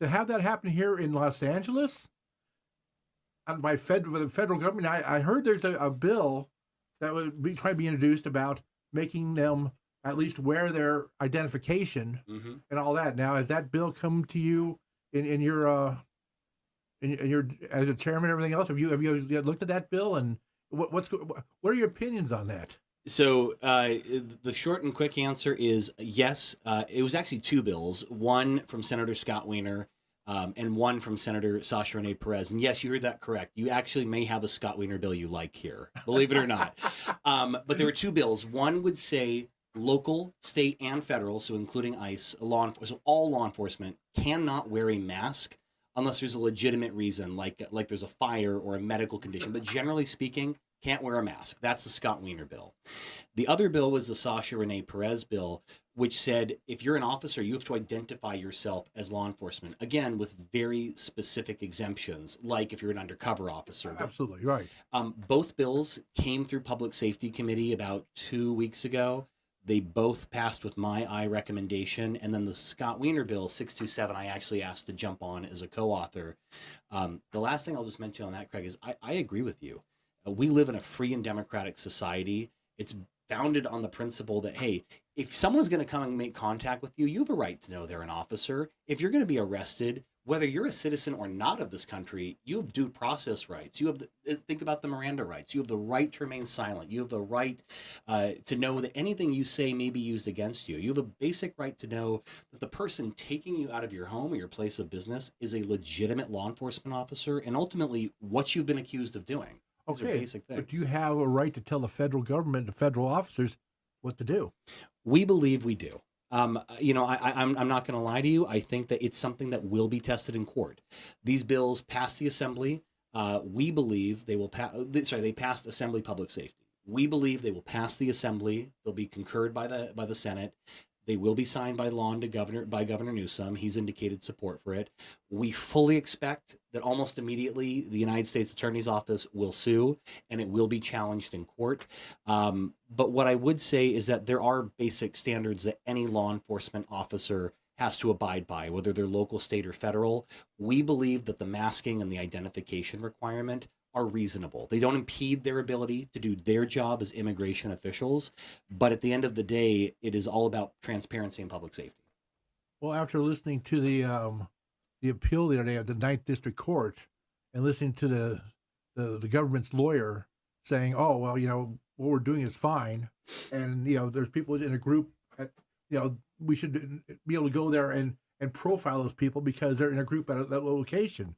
To have that happen here in Los Angeles, and by the federal government, I heard there's a bill that would be trying to be introduced about making them at least wear their identification, mm-hmm, and all that. Now, has that bill come to you in your as a chairman and everything else? Have you looked at that bill, and what are your opinions on that? So the short and quick answer is yes. It was actually two bills, one from Senator Scott Wiener and one from Senator Sasha Renee Perez. And yes, you heard that correct. You actually may have a Scott Wiener bill you like here, believe it or not. But there were two bills. One would say local, state, and federal, so including ICE, all law enforcement cannot wear a mask unless there's a legitimate reason, like there's a fire or a medical condition. But generally speaking, can't wear a mask. That's the Scott Wiener bill. The other bill was the Sasha Renee Perez bill, which said if you're an officer, you have to identify yourself as law enforcement, again, with very specific exemptions, like if you're an undercover officer. Absolutely, right. Both bills came through Public Safety Committee about 2 weeks ago. They both passed with my aye recommendation. And then the Scott Wiener bill, 627, I actually asked to jump on as a co-author. The last thing I'll just mention on that, Craig, is I agree with you. We live in a free and democratic society. It's founded on the principle that, hey, if someone's going to come and make contact with you, you have a right to know they're an officer. If you're going to be arrested, whether you're a citizen or not of this country, you have due process rights. You have think about the Miranda rights. You have the right to remain silent. You have the right to know that anything you say may be used against you. You have a basic right to know that the person taking you out of your home or your place of business is a legitimate law enforcement officer, and ultimately what you've been accused of doing. These are basic things. But do you have a right to tell the federal government, the federal officers, what to do? We believe we do. I'm not going to lie to you. I think that it's something that will be tested in court. These bills passed the Assembly. We believe they will pass. They passed Assembly Public Safety. We believe they will pass the Assembly. They'll be concurred by the Senate. They will be signed by Governor Newsom. He's indicated support for it. We fully expect that almost immediately the United States Attorney's Office will sue, and it will be challenged in court. But what I would say is that there are basic standards that any law enforcement officer has to abide by, whether they're local, state, or federal. We believe that the masking and the identification requirement are reasonable. They don't impede their ability to do their job as immigration officials, but at the end of the day, it is all about transparency and public safety. Well, after listening to the appeal the other day at the Ninth District Court, and listening to the government's lawyer saying, "Oh, well, what we're doing is fine," and there's people in a group we should be able to go there and profile those people because they're in a group at that location.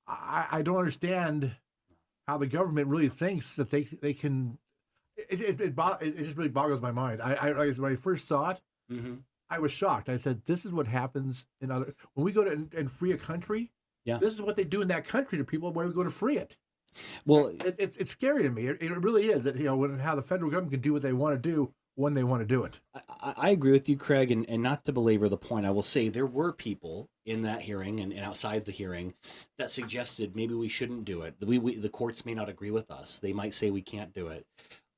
I don't understand how the government really thinks that they can. It just really boggles my mind. When I first saw it, I was shocked. I said, "This is what happens in other when we go to and free a country. Yeah, this is what they do in that country to people when we go to free it." Well, it's scary to me. It really is that how the federal government can do what they want to do when they want to do it. I agree with you, Craig, and not to belabor the point, I will say there were people in that hearing and outside the hearing that suggested maybe we shouldn't do it. The courts may not agree with us. They might say we can't do it.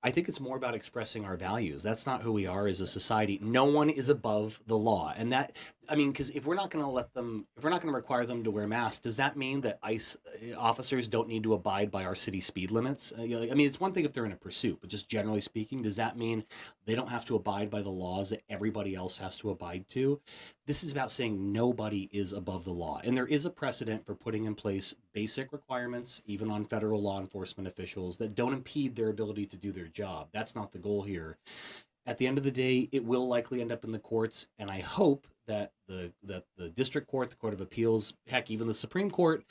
I think it's more about expressing our values. That's not who we are as a society. No one is above the law. And that, because if we're not going to require them to wear masks, does that mean that ICE officers don't need to abide by our city speed limits? It's one thing if they're in a pursuit, but just generally speaking, does that mean they don't have to abide by the laws that everybody else has to abide to? This is about saying nobody is above the law. And there is a precedent for putting in place basic requirements, even on federal law enforcement officials, that don't impede their ability to do their job. That's not the goal here. At the end of the day, it will likely end up in the courts, and I hope that the district court, the Court of Appeals, heck, even the Supreme Court,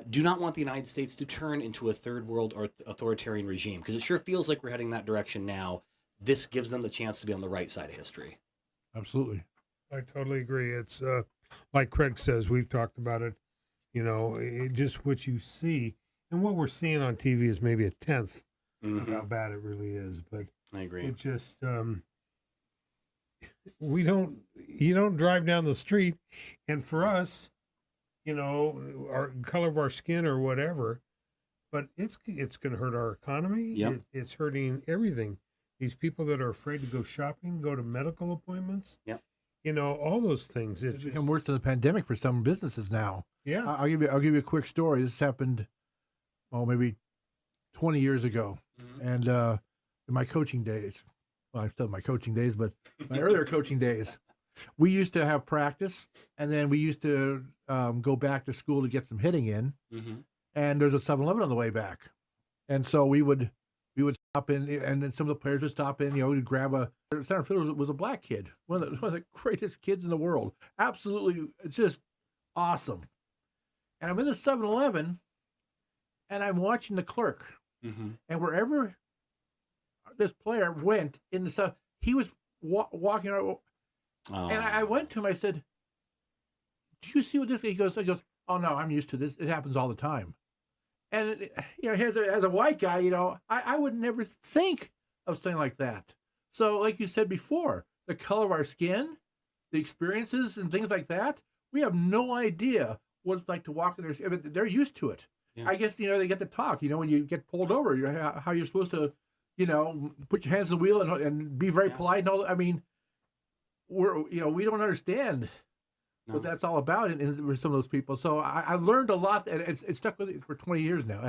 do not want the United States to turn into a third world or authoritarian regime, because it sure feels like we're heading that direction now. This gives them the chance to be on the right side of history. Absolutely. I totally agree. It's like Craig says, we've talked about it, just what you see and what we're seeing on TV is maybe a tenth of how bad it really is. But I agree. It just, you don't drive down the street, and for us, our color of our skin or whatever, but it's going to hurt our economy. Yep. It's hurting everything. These people that are afraid to go shopping, go to medical appointments. Yep. All those things. It's become worse than the pandemic for some businesses now. Yeah. I'll give you a quick story. This happened, maybe 20 years ago. And in my coaching days, well, I'm still in my coaching days, but my earlier coaching days, we used to have practice, and then we used to go back to school to get some hitting in. And there's a 7-Eleven on the way back. And so we would stop in, and then some of the players would stop in, we'd grab center fielder was a black kid, one of the greatest kids in the world. Absolutely just awesome. And I'm in the 7-Eleven, and I'm watching the clerk. And wherever this player went in the stuff, he was walking around. Oh. And I went to him, I said, "Do you see what this?" He goes, "Oh no, I'm used to this. It happens all the time." And as a white guy, I would never think of something like that. So, like you said before, the color of our skin, the experiences and things like that, we have no idea what it's like to walk in there. They're used to it. Yeah. I guess they get to talk. When you get pulled over, how you're supposed to, put your hands on the wheel and be very polite and all. We don't understand. No. What that's all about for some of those people. So I learned a lot, and it's stuck with me for 20 years now.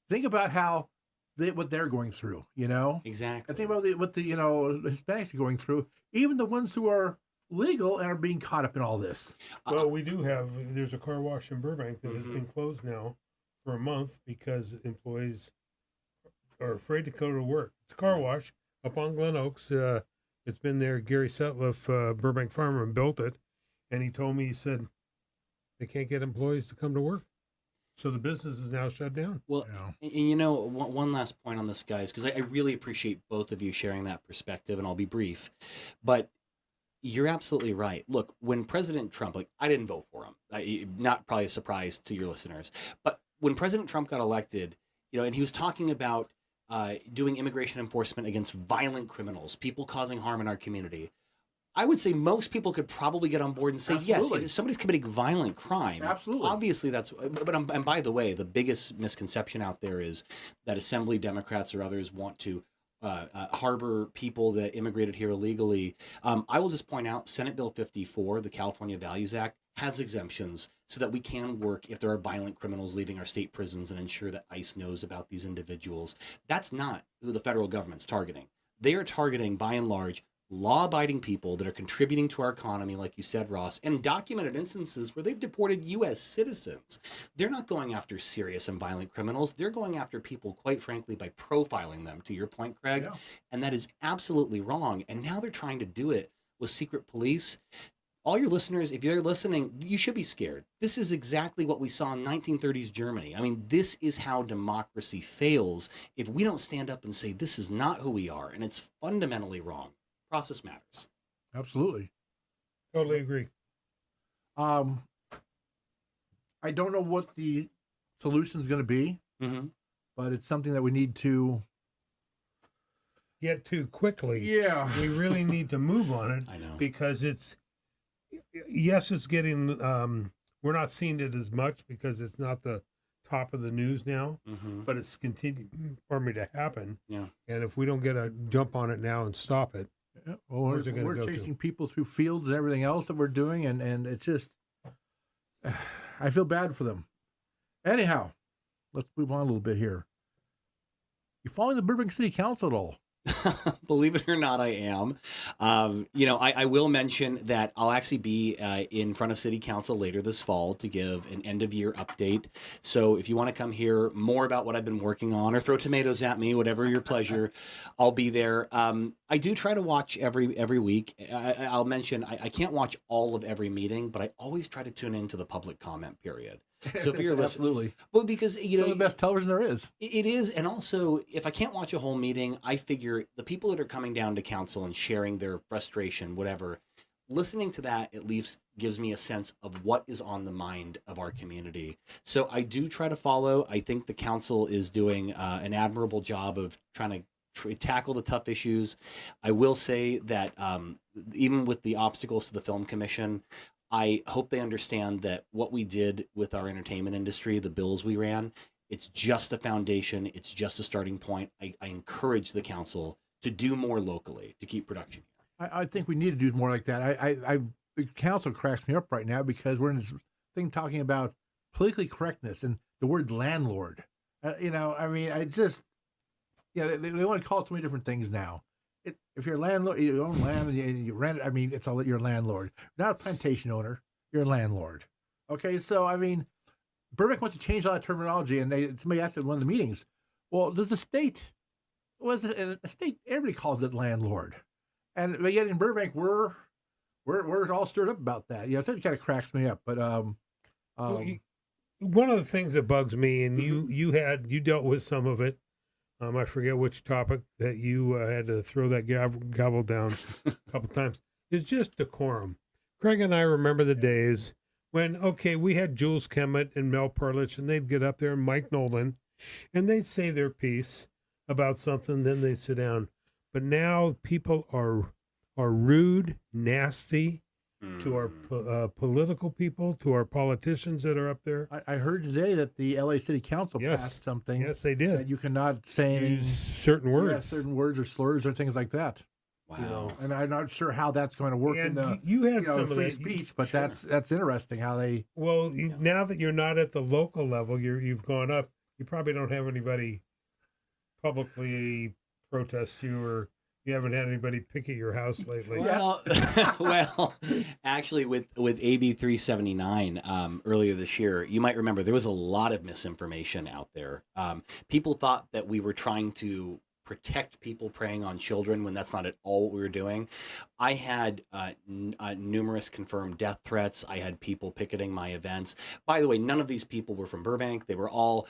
Think about what they're going through. Exactly. And think about what the Hispanics are going through, even the ones who are legal and are being caught up in all this. Well, there's a car wash in Burbank that has been closed now for a month because employees are afraid to go to work. It's a car wash up on Glen Oaks. It's been there. Gary Sutliff, Burbank farmer, built it. And he told me, he said, they can't get employees to come to work. So the business is now shut down. Well, and one last point on this, guys, because I really appreciate both of you sharing that perspective, and I'll be brief. But you're absolutely right. Look, when President Trump, I didn't vote for him. Not probably a surprise to your listeners. But when President Trump got elected, and he was talking about doing immigration enforcement against violent criminals, people causing harm in our community, I would say most people could probably get on board and say, Absolutely. yes, if somebody's committing violent crime, Absolutely. obviously that's, and by the way, the biggest misconception out there is that Assembly Democrats or others want to harbor people that immigrated here illegally. I will just point out Senate Bill 54, the California Values Act, has exemptions so that we can work if there are violent criminals leaving our state prisons and ensure that ICE knows about these individuals. That's not who the federal government's targeting. They are targeting, by and large, law-abiding people that are contributing to our economy, like you said, Ross, and documented instances where they've deported U.S. citizens. They're not going after serious and violent criminals. They're going after people, quite frankly, by profiling them, to your point, Craig. Yeah. And that is absolutely wrong. And now they're trying to do it with secret police. All your listeners, if you're listening, you should be scared. This is exactly what we saw in 1930s Germany. I mean, this is how democracy fails if we don't stand up and say, this is not who we are, and it's fundamentally wrong. Process matters. Absolutely. Totally agree. I don't know what the solution is going to be, but it's something that we need to Get to quickly. Yeah. We really need to move on it. I know. Because it's getting, we're not seeing it as much because it's not the top of the news now, but it's continuing to happen. Yeah. And if we don't get a jump on it now and stop it, Yeah, well, where's it gonna we're go to? chasing people through fields and everything else that we're doing, and it's just, I feel bad for them. Anyhow, let's move on a little bit here. You following the Burbank City Council at all? Believe it or not, I am. I will mention that I'll actually be in front of City Council later this fall to give an end-of-year update. So if you want to come hear more about what I've been working on or throw tomatoes at me, whatever your pleasure, I'll be there. I do try to watch every week. I'll mention I can't watch all of every meeting, but I always try to tune into the public comment period. So if you're listening, Absolutely. well, because Some of the best television there is. it is, and also if I can't watch a whole meeting, I figure the people that are coming down to council and sharing their frustration, whatever, listening to that at least gives me a sense of what is on the mind of our community. So I do try to follow. I think the council is doing an admirable job of trying to tackle the tough issues. I will say that even with the obstacles to the film commission, I hope they understand that what we did with our entertainment industry, the bills we ran, it's just a foundation. It's just a starting point. I encourage the council to do more locally to keep production. I think we need to do more like that. The council cracks me up right now because we're in this thing talking about politically correctness and the word landlord. They want to call it so many different things now. If you're a landlord, you own land and you rent it. I mean, you're a landlord. You're not a plantation owner. You're a landlord. Okay, so Burbank wants to change all that terminology, and somebody asked at one of the meetings, well, does the state? Was it a state? Everybody calls it landlord, but yet in Burbank, we're all stirred up about that. So it kind of cracks me up. But one of the things that bugs me, and you dealt with some of it. I forget which topic that you had to throw that gavel down a couple times. It's just decorum. Craig and I remember the days when, we had Jules Kemet and Mel Perlich, and they'd get up there, and Mike Nolan, and they'd say their piece about something, then they'd sit down. But now people are rude, nasty to our political people, to our politicians that are up there. I heard today that the LA City Council passed something. Yes, they did. That you cannot say any certain words. Yeah, certain words or slurs or things like that. Wow. And I'm not sure how that's going to work in the some free of speech, but that's interesting how they. Well, now that you're not at the local level, you've gone up. You probably don't have anybody publicly protest you, or you haven't had anybody picket your house lately. Well, actually, with AB 379 earlier this year, you might remember there was a lot of misinformation out there. People thought that we were trying to protect people preying on children when that's not at all what we were doing. I had numerous confirmed death threats. I had people picketing my events. By the way, none of these people were from Burbank. They were all,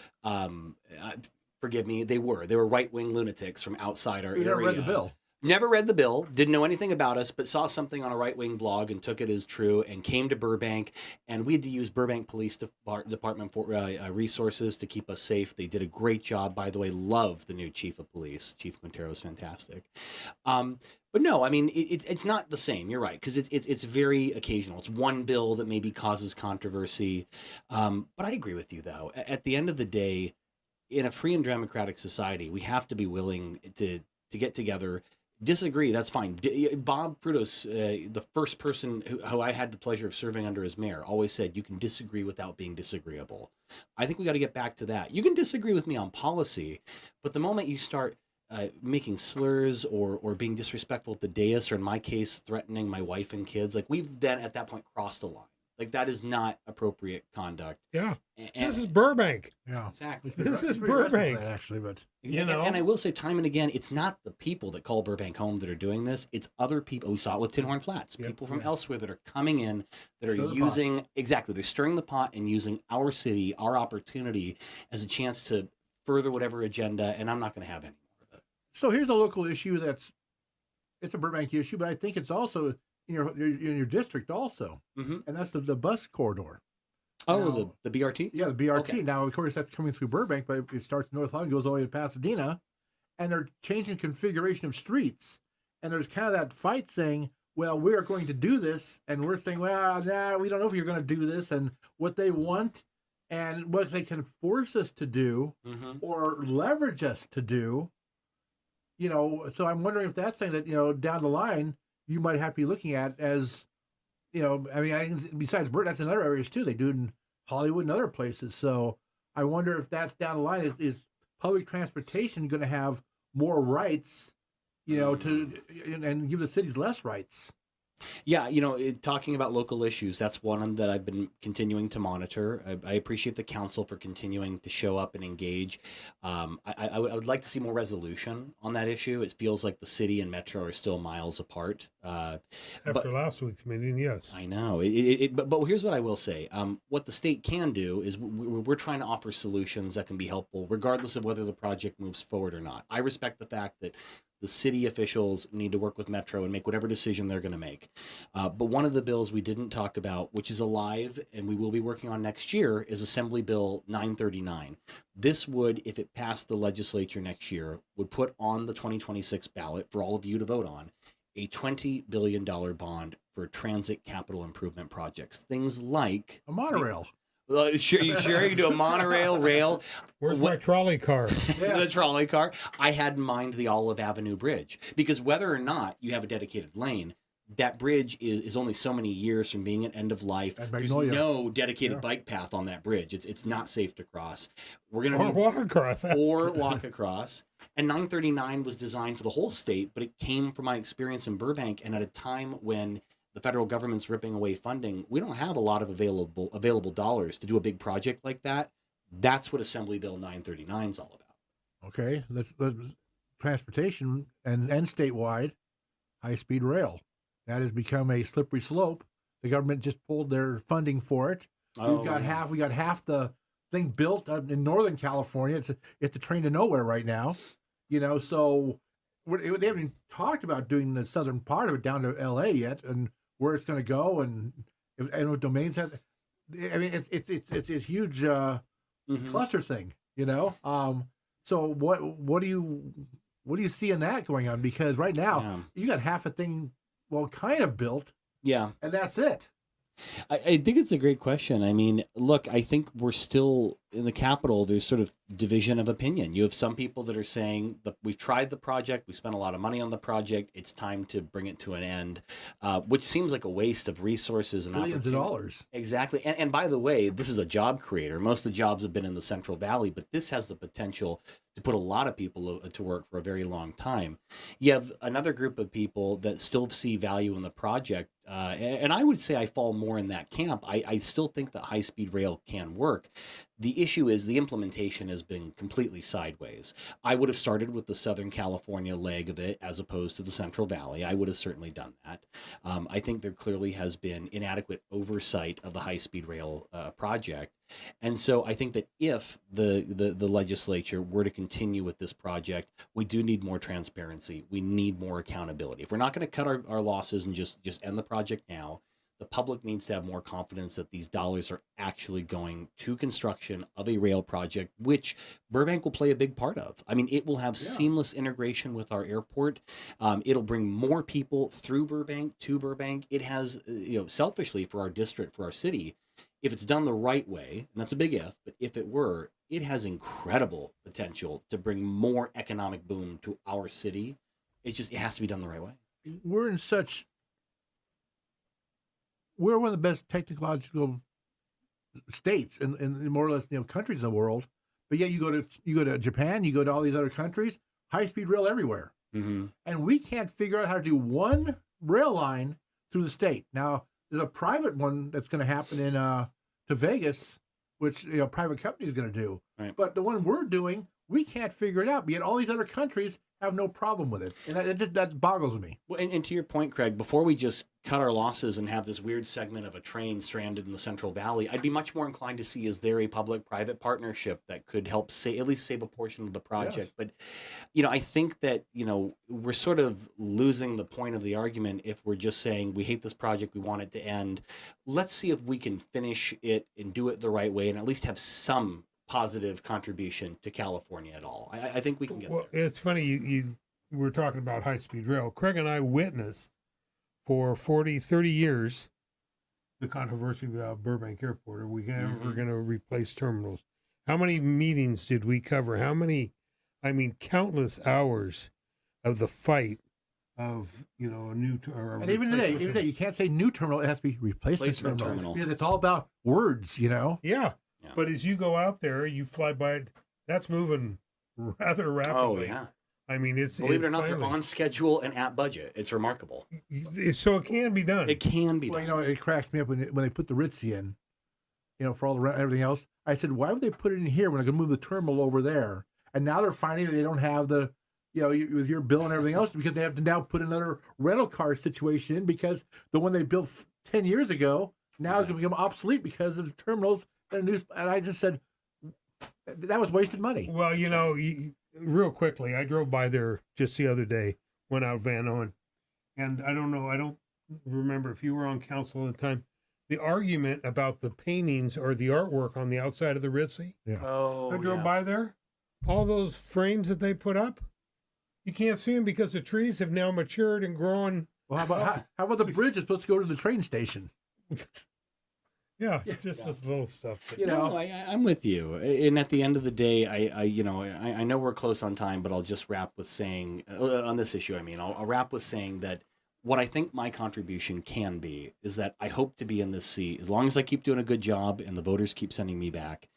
forgive me, they were right-wing lunatics from outside our area. You never read the bill. Never read the bill, didn't know anything about us, but saw something on a right-wing blog and took it as true and came to Burbank. And we had to use Burbank Police Department for resources to keep us safe. They did a great job, by the way. Love the new chief of police. Chief Quintero is fantastic. But no, I mean, it's not the same. You're right, because it's very occasional. It's one bill that maybe causes controversy. But I agree with you, though. At the end of the day, in a free and democratic society, we have to be willing to get together. Disagree, that's fine. Bob Frutos, the first person who I had the pleasure of serving under as mayor, always said you can disagree without being disagreeable. I think we got to get back to that. You can disagree with me on policy, but the moment you start making slurs or being disrespectful at the dais, or in my case, threatening my wife and kids, like we've then at that point crossed a line. Like that is not appropriate conduct. Yeah, this is Burbank. Yeah, exactly. This is Burbank, actually. But and I will say time and again, it's not the people that call Burbank home that are doing this. It's other people. We saw it with Tin Horn Flats. Yep. People from elsewhere that are coming in, that are Stir the using exactly. They're stirring the pot and using our city, our opportunity, as a chance to further whatever agenda. And I'm not going to have any more of it. So here's a local issue it's a Burbank issue, but I think it's also in your district also, and that's the bus corridor. Oh, now, the BRT? Yeah, the BRT. Okay. Now, of course, that's coming through Burbank, but it starts in North Holland, goes all the way to Pasadena, and they're changing configuration of streets. And there's kind of that fight saying, well, we are going to do this, and we're saying, well, nah, we don't know if you're going to do this, and what they want and what they can force us to do or leverage us to do. So I'm wondering if that's something that, down the line, you might have to be looking at as, besides Burt, that's in other areas too. They do it in Hollywood and other places. So I wonder if that's down the line. Is public transportation going to have more rights, and give the cities less rights? Yeah, talking about local issues, that's one that I've been continuing to monitor. I appreciate the council for continuing to show up and engage. I would like to see more resolution on that issue. It feels like the city and Metro are still miles apart. After last week's meeting, yes. I know. But here's what I will say. What the state can do is we're trying to offer solutions that can be helpful, regardless of whether the project moves forward or not. I respect the fact that the city officials need to work with Metro and make whatever decision they're going to make. But one of the bills we didn't talk about, which is alive and we will be working on next year, is Assembly Bill 939. This would, if it passed the legislature next year, would put on the 2026 ballot for all of you to vote on a $20 billion bond for transit capital improvement projects. Things like a monorail. Sure, you can do a monorail, rail. Where's my trolley car? The trolley car. I had in mind the Olive Avenue Bridge, because whether or not you have a dedicated lane, that bridge is only so many years from being at end of life. There's no dedicated bike path on that bridge. It's not safe to cross. We're going to walk across. Walk across. And 939 was designed for the whole state, but it came from my experience in Burbank, and at a time when the federal government's ripping away funding, we don't have a lot of available dollars to do a big project like that. That's what Assembly Bill 939 is all about. Okay, let's transportation and statewide high-speed rail. That has become a slippery slope. The government just pulled their funding for it. We got half the thing built in Northern California. It's a train to nowhere right now. So they haven't even talked about doing the southern part of it down to LA yet, and where it's going to go, and what domains has. I mean, it's a huge cluster thing, So what do you see in that going on? Because right now you got half a thing, kind of built, and that's it. I think it's a great question. I mean, look, I think we're still in the Capitol. There's sort of division of opinion. You have some people that are saying that we've tried the project, we spent a lot of money on the project, it's time to bring it to an end, which seems like a waste of resources and billions of dollars. Exactly. And by the way, this is a job creator. Most of the jobs have been in the Central Valley, but this has the potential to put a lot of people to work for a very long time. You have another group of people that still see value in the project. And I would say I fall more in that camp. I still think that high-speed rail can work. The issue is the implementation has been completely sideways. I would have started with the Southern California leg of it as opposed to the Central Valley. I would have certainly done that. I think there clearly has been inadequate oversight of the high-speed rail project. And so I think that if the legislature were to continue with this project, we do need more transparency. We need more accountability. If we're not going to cut our losses and just end the project now, the public needs to have more confidence that these dollars are actually going to construction of a rail project, which Burbank will play a big part of. I mean, it will have seamless integration with our airport. It'll bring more people through Burbank to Burbank. It has, selfishly for our district, for our city, if it's done the right way, and that's a big if, but if it were, it has incredible potential to bring more economic boom to our city. It has to be done the right way. We're one of the best technological states in more or less countries in the world, but yet you go to Japan, you go to all these other countries, high speed rail everywhere, and we can't figure out how to do one rail line through the state. Now there's a private one that's going to happen in to Vegas, which a private company is going to do, right. But the one we're doing, we can't figure it out. But yet all these other countries have no problem with it, and that boggles me. Well, and to your point, Craig, before we just cut our losses and have this weird segment of a train stranded in the Central Valley, I'd be much more inclined to see, is there a public-private partnership that could help at least save a portion of the project? Yes. But, I think that, we're sort of losing the point of the argument if we're just saying we hate this project, we want it to end. Let's see if we can finish it and do it the right way and at least have some positive contribution to California at all. I think we can get there. It's funny, you were talking about high-speed rail. Craig and I witnessed for 30 years the controversy about Burbank Airport. Are we ever going to replace terminals? How many meetings did we cover? Countless hours of the fight of, a new... and even today, you can't say new terminal, it has to be replacement terminal. Because it's all about words, Yeah. But as you go out there, you fly by it, that's moving rather rapidly. Oh, yeah. Believe it or not, they're on schedule and at budget. It's remarkable. So it can be done. It can be done. Well, it cracks me up when they put the Ritzy in, for all the everything else. I said, why would they put it in here when they're going to move the terminal over there? And now they're finding that they don't have the, with your bill and everything else, because they have to now put another rental car situation in because the one they built 10 years ago now is going to become obsolete because of the terminals. And I just said that was wasted money. Well, real quickly, I drove by there just the other day, went out Van Owen, and I don't remember if you were on council at the time. The argument about the paintings or the artwork on the outside of the Ritzy. Yeah. I drove by there. All those frames that they put up, you can't see them because the trees have now matured and grown. Well, how about the bridge that's supposed to go to the train station? Yeah, just this little stuff. I'm with you. And at the end of the day, I know we're close on time, but I'll just wrap with saying, on this issue, I'll wrap with saying that what I think my contribution can be is that I hope to be in this seat as long as I keep doing a good job and the voters keep sending me back.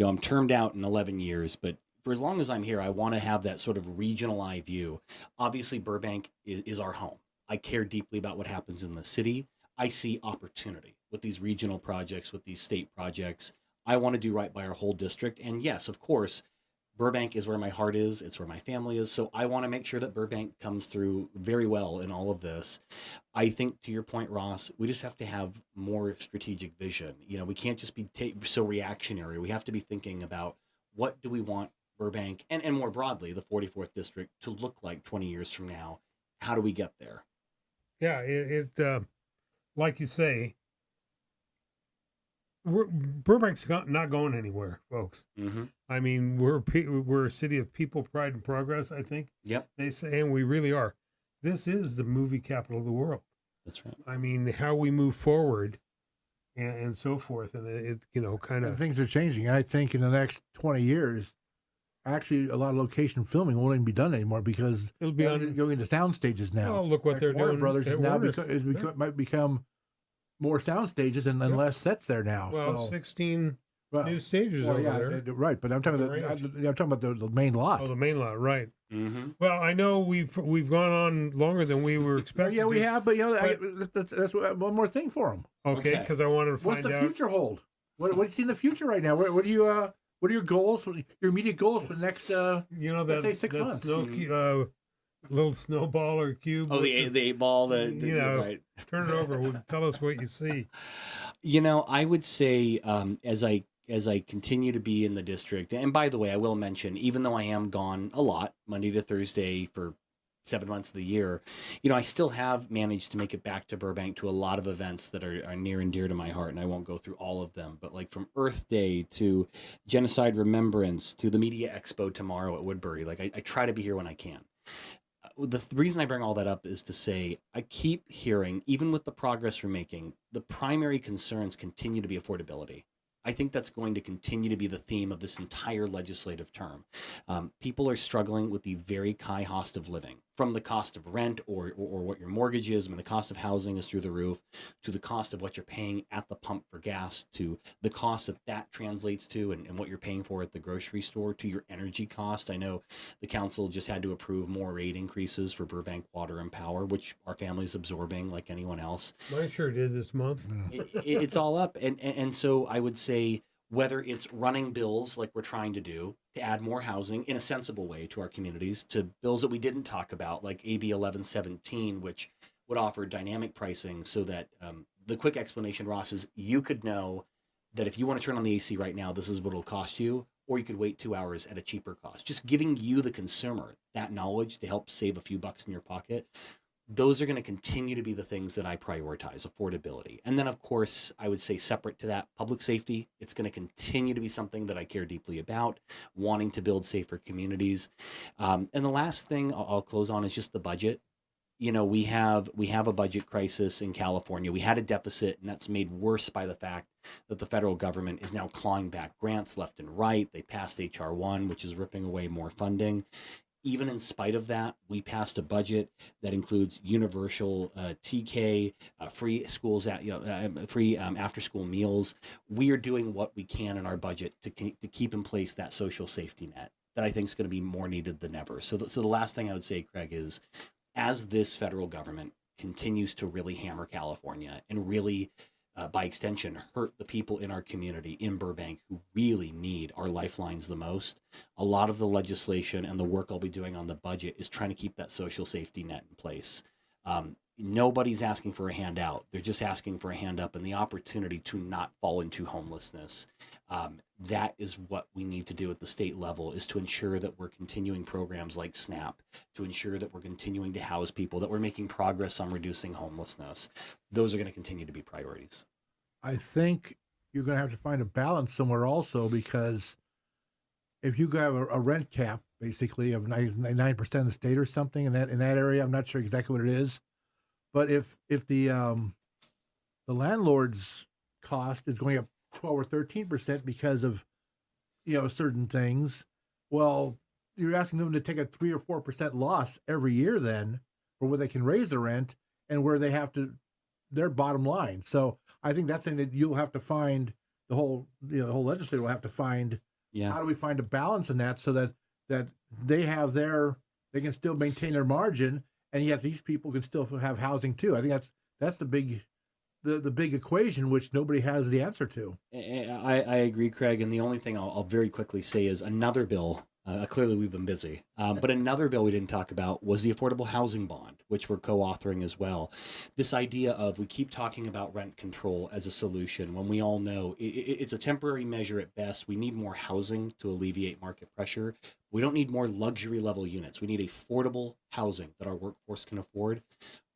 I'm termed out in 11 years, but for as long as I'm here, I want to have that sort of regional eye view. Obviously, Burbank is our home. I care deeply about what happens in the city. I see opportunity with these regional projects, with these state projects. I want to do right by our whole district. And yes, of course, Burbank is where my heart is. It's where my family is. So I want to make sure that Burbank comes through very well in all of this. I think, to your point, Ross, we just have to have more strategic vision. We can't just be so reactionary. We have to be thinking about what do we want Burbank and more broadly, the 44th district to look like 20 years from now. How do we get there? Yeah, it like you say, Burbank's not going anywhere, folks. Mm-hmm. We're a city of people, pride, and progress, I think. Yep. They say, and we really are. This is the movie capital of the world. That's right. How we move forward and so forth. And it kind of... Things are changing. I think in the next 20 years, actually, a lot of location filming won't even be done anymore because it'll be going into sound stages now. Oh, look what they're Warner doing. Brothers is now might become more sound stages and less sets there now. Well, 16 new stages over there. Right, but I'm talking about the main lot. Oh, the main lot, right. Mm-hmm. Well, I know we've gone on longer than we were expecting. Yeah, we have, but that's one more thing for them. Okay, because I wanted to find out. What's the future hold? What do you see in the future right now? What are you what are your goals? Your immediate goals for the next let's say 6 months? Little snowball or cube. Oh, the 8-ball. Right. Turn it over. Tell us what you see. I would say as I continue to be in the district, and by the way, I will mention, even though I am gone a lot, Monday to Thursday for 7 months of the year, I still have managed to make it back to Burbank to a lot of events that are near and dear to my heart, and I won't go through all of them, but like from Earth Day to Genocide Remembrance to the Media Expo tomorrow at Woodbury, like I try to be here when I can. The reason I bring all that up is to say I keep hearing, even with the progress we're making, the primary concerns continue to be affordability. I think that's going to continue to be the theme of this entire legislative term. People are struggling with the very high cost of living, from the cost of rent or what your mortgage is, when the cost of housing is through the roof, to the cost of what you're paying at the pump for gas, to the cost that translates to and what you're paying for at the grocery store, to your energy cost. I know the council just had to approve more rate increases for Burbank Water and Power, which our family's absorbing like anyone else. Mine sure did this month. It's all up. And so I would say, whether it's running bills like we're trying to do to add more housing in a sensible way to our communities, to bills that we didn't talk about like AB 1117, which would offer dynamic pricing so that the quick explanation, Ross, is you could know that if you want to turn on the AC right now, this is what it'll cost you, or you could wait 2 hours at a cheaper cost. Just giving you, the consumer, that knowledge to help save a few bucks in your pocket. Those are going to continue to be the things that I prioritize, affordability. And then, of course, I would say separate to that, public safety. It's going to continue to be something that I care deeply about, wanting to build safer communities. And the last thing I'll close on is just the budget. We have a budget crisis in California. We had a deficit, and that's made worse by the fact that the federal government is now clawing back grants left and right. They passed H.R. 1, which is ripping away more funding. Even in spite of that, we passed a budget that includes universal TK, free schools, free after-school meals. We are doing what we can in our budget to keep in place that social safety net that I think is going to be more needed than ever. So the last thing I would say, Craig, is as this federal government continues to really hammer California and really, by extension, hurt the people in our community in Burbank who really need our lifelines the most, a lot of the legislation and the work I'll be doing on the budget is trying to keep that social safety net in place. Nobody's asking for a handout. They're just asking for a hand up and the opportunity to not fall into homelessness. That is what we need to do at the state level, is to ensure that we're continuing programs like SNAP, to ensure that we're continuing to house people, that we're making progress on reducing homelessness. Those are going to continue to be priorities. I think you're going to have to find a balance somewhere also, because if you have a rent cap, basically, of 99% of the state or something in that area, I'm not sure exactly what it is, but if the landlord's cost is going up 12 or 13% because of certain things, well, you're asking them to take a 3 or 4% loss every year then, for where they can raise the rent and where they have to their bottom line. So I think that's something that you'll have to find, the whole legislature will have to find. Yeah. How do we find a balance in that so that they can still maintain their margin, and yet these people can still have housing too. I think that's the big equation, which nobody has the answer to. I agree, Craig. And the only thing I'll very quickly say is another bill. Clearly, we've been busy. But another bill we didn't talk about was the affordable housing bond, which we're co-authoring as well. This idea of, we keep talking about rent control as a solution when we all know it's a temporary measure at best. We need more housing to alleviate market pressure. We don't need more luxury level units. We need affordable housing that our workforce can afford.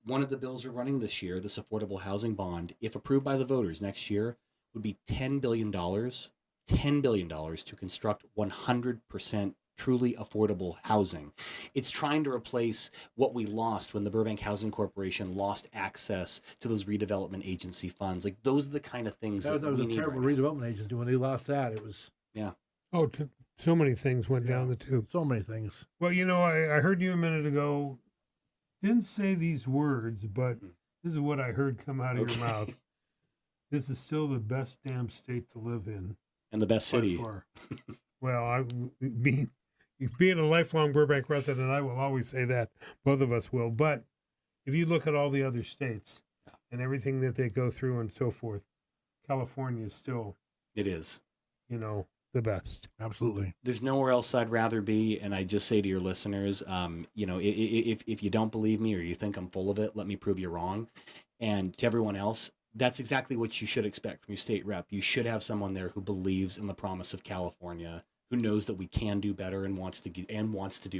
One of the bills we're running this year, this affordable housing bond, if approved by the voters next year, would be $10 billion to construct 100% truly affordable housing. It's trying to replace what we lost when the Burbank Housing Corporation lost access to those redevelopment agency funds. Like, those are the kind of things that was we a need terrible right redevelopment agency. When they lost that, it was So many things went down the tube. So many things. Well, I heard you a minute ago. Didn't say these words, but this is what I heard come out of your mouth. This is still the best damn state to live in. And the best city. Well, being a lifelong Burbank resident, I will always say that. Both of us will. But if you look at all the other states and everything that they go through and so forth, California is still It is. The best. Absolutely. There's nowhere else I'd rather be. And I just say to your listeners, if you don't believe me or you think I'm full of it, let me prove you wrong. And to everyone else, that's exactly what you should expect from your state rep. You should have someone there who believes in the promise of California, who knows that we can do better and wants to do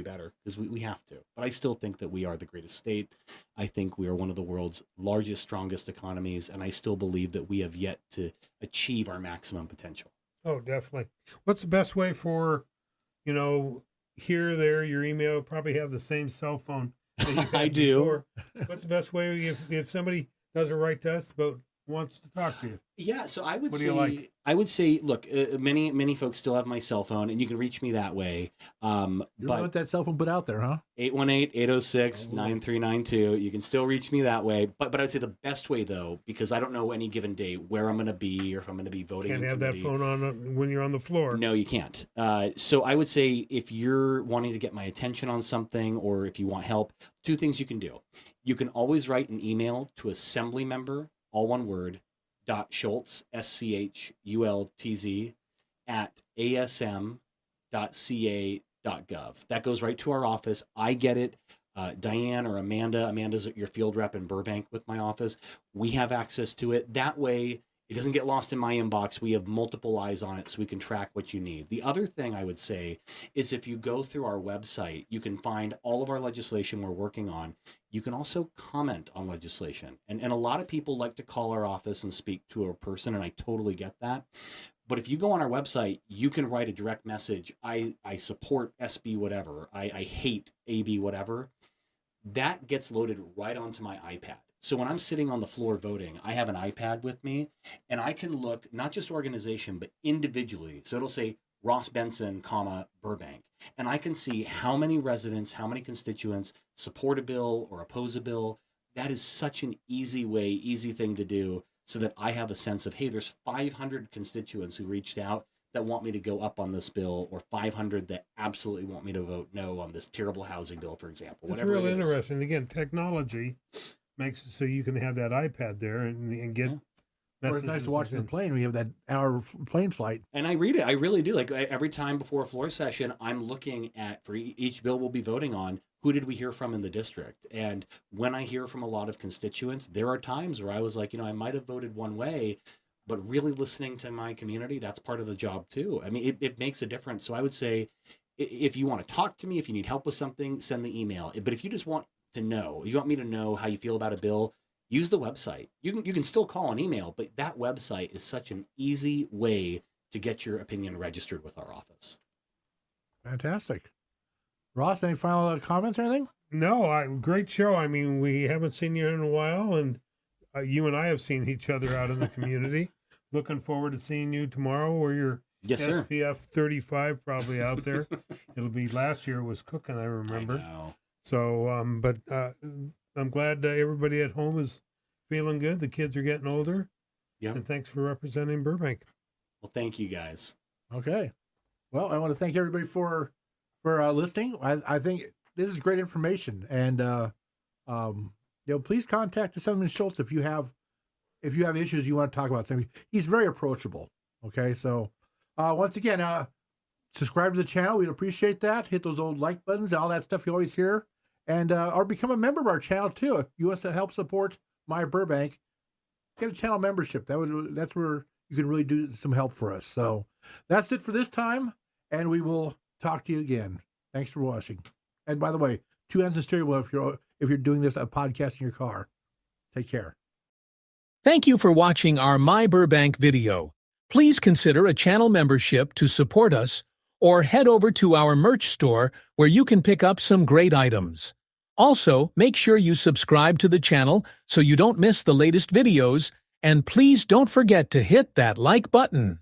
better, because we have to. But I still think that we are the greatest state. I think we are one of the world's largest, strongest economies. And I still believe that we have yet to achieve our maximum potential. Oh, definitely. What's the best way for, here, there, your email, probably have the same cell phone that you had I do. before. What's the best way if somebody doesn't write to us but wants to talk to you? Yeah, so I would What say, do you like? I would say, look, many folks still have my cell phone, and you can reach me that way. You don't want But that cell phone put out there, huh? 818-806-9392. You can still reach me that way. But I would say the best way, though, because I don't know any given day where I'm going to be or if I'm going to be voting. Can't in have committee. that phone on when you're on the floor. No, you can't. So I would say if you're wanting to get my attention on something, or if you want help, two things you can do. You can always write an email to Assemblymember, all one word, .schultz, SCHULTZ, @asm.ca.gov. That goes right to our office. I get it. Diane or Amanda's your field rep in Burbank with my office. We have access to it. That way, it doesn't get lost in my inbox. We have multiple eyes on it so we can track what you need. The other thing I would say is if you go through our website, you can find all of our legislation we're working on. You can also comment on legislation. And a lot of people like to call our office and speak to a person, and I totally get that. But if you go on our website, you can write a direct message. I support SB whatever. I hate AB whatever. That gets loaded right onto my iPad. So when I'm sitting on the floor voting, I have an iPad with me, and I can look not just organization, but individually. So it'll say Ross Benson, Burbank. And I can see how many residents, how many constituents support a bill or oppose a bill. That is such an easy thing to do, so that I have a sense of, hey, there's 500 constituents who reached out that want me to go up on this bill, or 500 that absolutely want me to vote no on this terrible housing bill, for example. It's really interesting. Again, technology makes it so you can have that iPad there and get. Or it's nice to watch the plane. We have that hour plane flight. And I read it. I really do. Like every time before a floor session, I'm looking at, for each bill we'll be voting on, who did we hear from in the district? And when I hear from a lot of constituents, there are times where I was like, I might have voted one way, but really listening to my community, that's part of the job too. I mean, it makes a difference. So I would say, if you want to talk to me, if you need help with something, send the email. But if you just want to know, if you want me to know how you feel about a bill, use the website. You can still call and email, but that website is such an easy way to get your opinion registered with our office. Fantastic. Ross, any final comments or anything? No, great show. I mean, we haven't seen you in a while, and you and I have seen each other out in the community. Looking forward to seeing you tomorrow, or your SPF 35 probably out there. It'll be, last year it was cooking, I remember. I know. So, I'm glad everybody at home is feeling good. The kids are getting older. Yeah. And thanks for representing Burbank. Well, thank you guys. Okay. Well, I want to thank everybody for listening. I think this is great information, and please contact Assemblyman Schultz if you have issues you want to talk about something. He's very approachable. Okay, so once again, subscribe to the channel. We'd appreciate that. Hit those old like buttons, all that stuff you always hear. And or become a member of our channel too. If you want to help support My Burbank, get a channel membership. That's where you can really do some help for us. So that's it for this time, and we will talk to you again. Thanks for watching. And by the way, 2 ends of steering wheel if you're doing this a podcast in your car. Take care. Thank you for watching our My Burbank video. Please consider a channel membership to support us, or head over to our merch store where you can pick up some great items. Also, make sure you subscribe to the channel so you don't miss the latest videos, and please don't forget to hit that like button.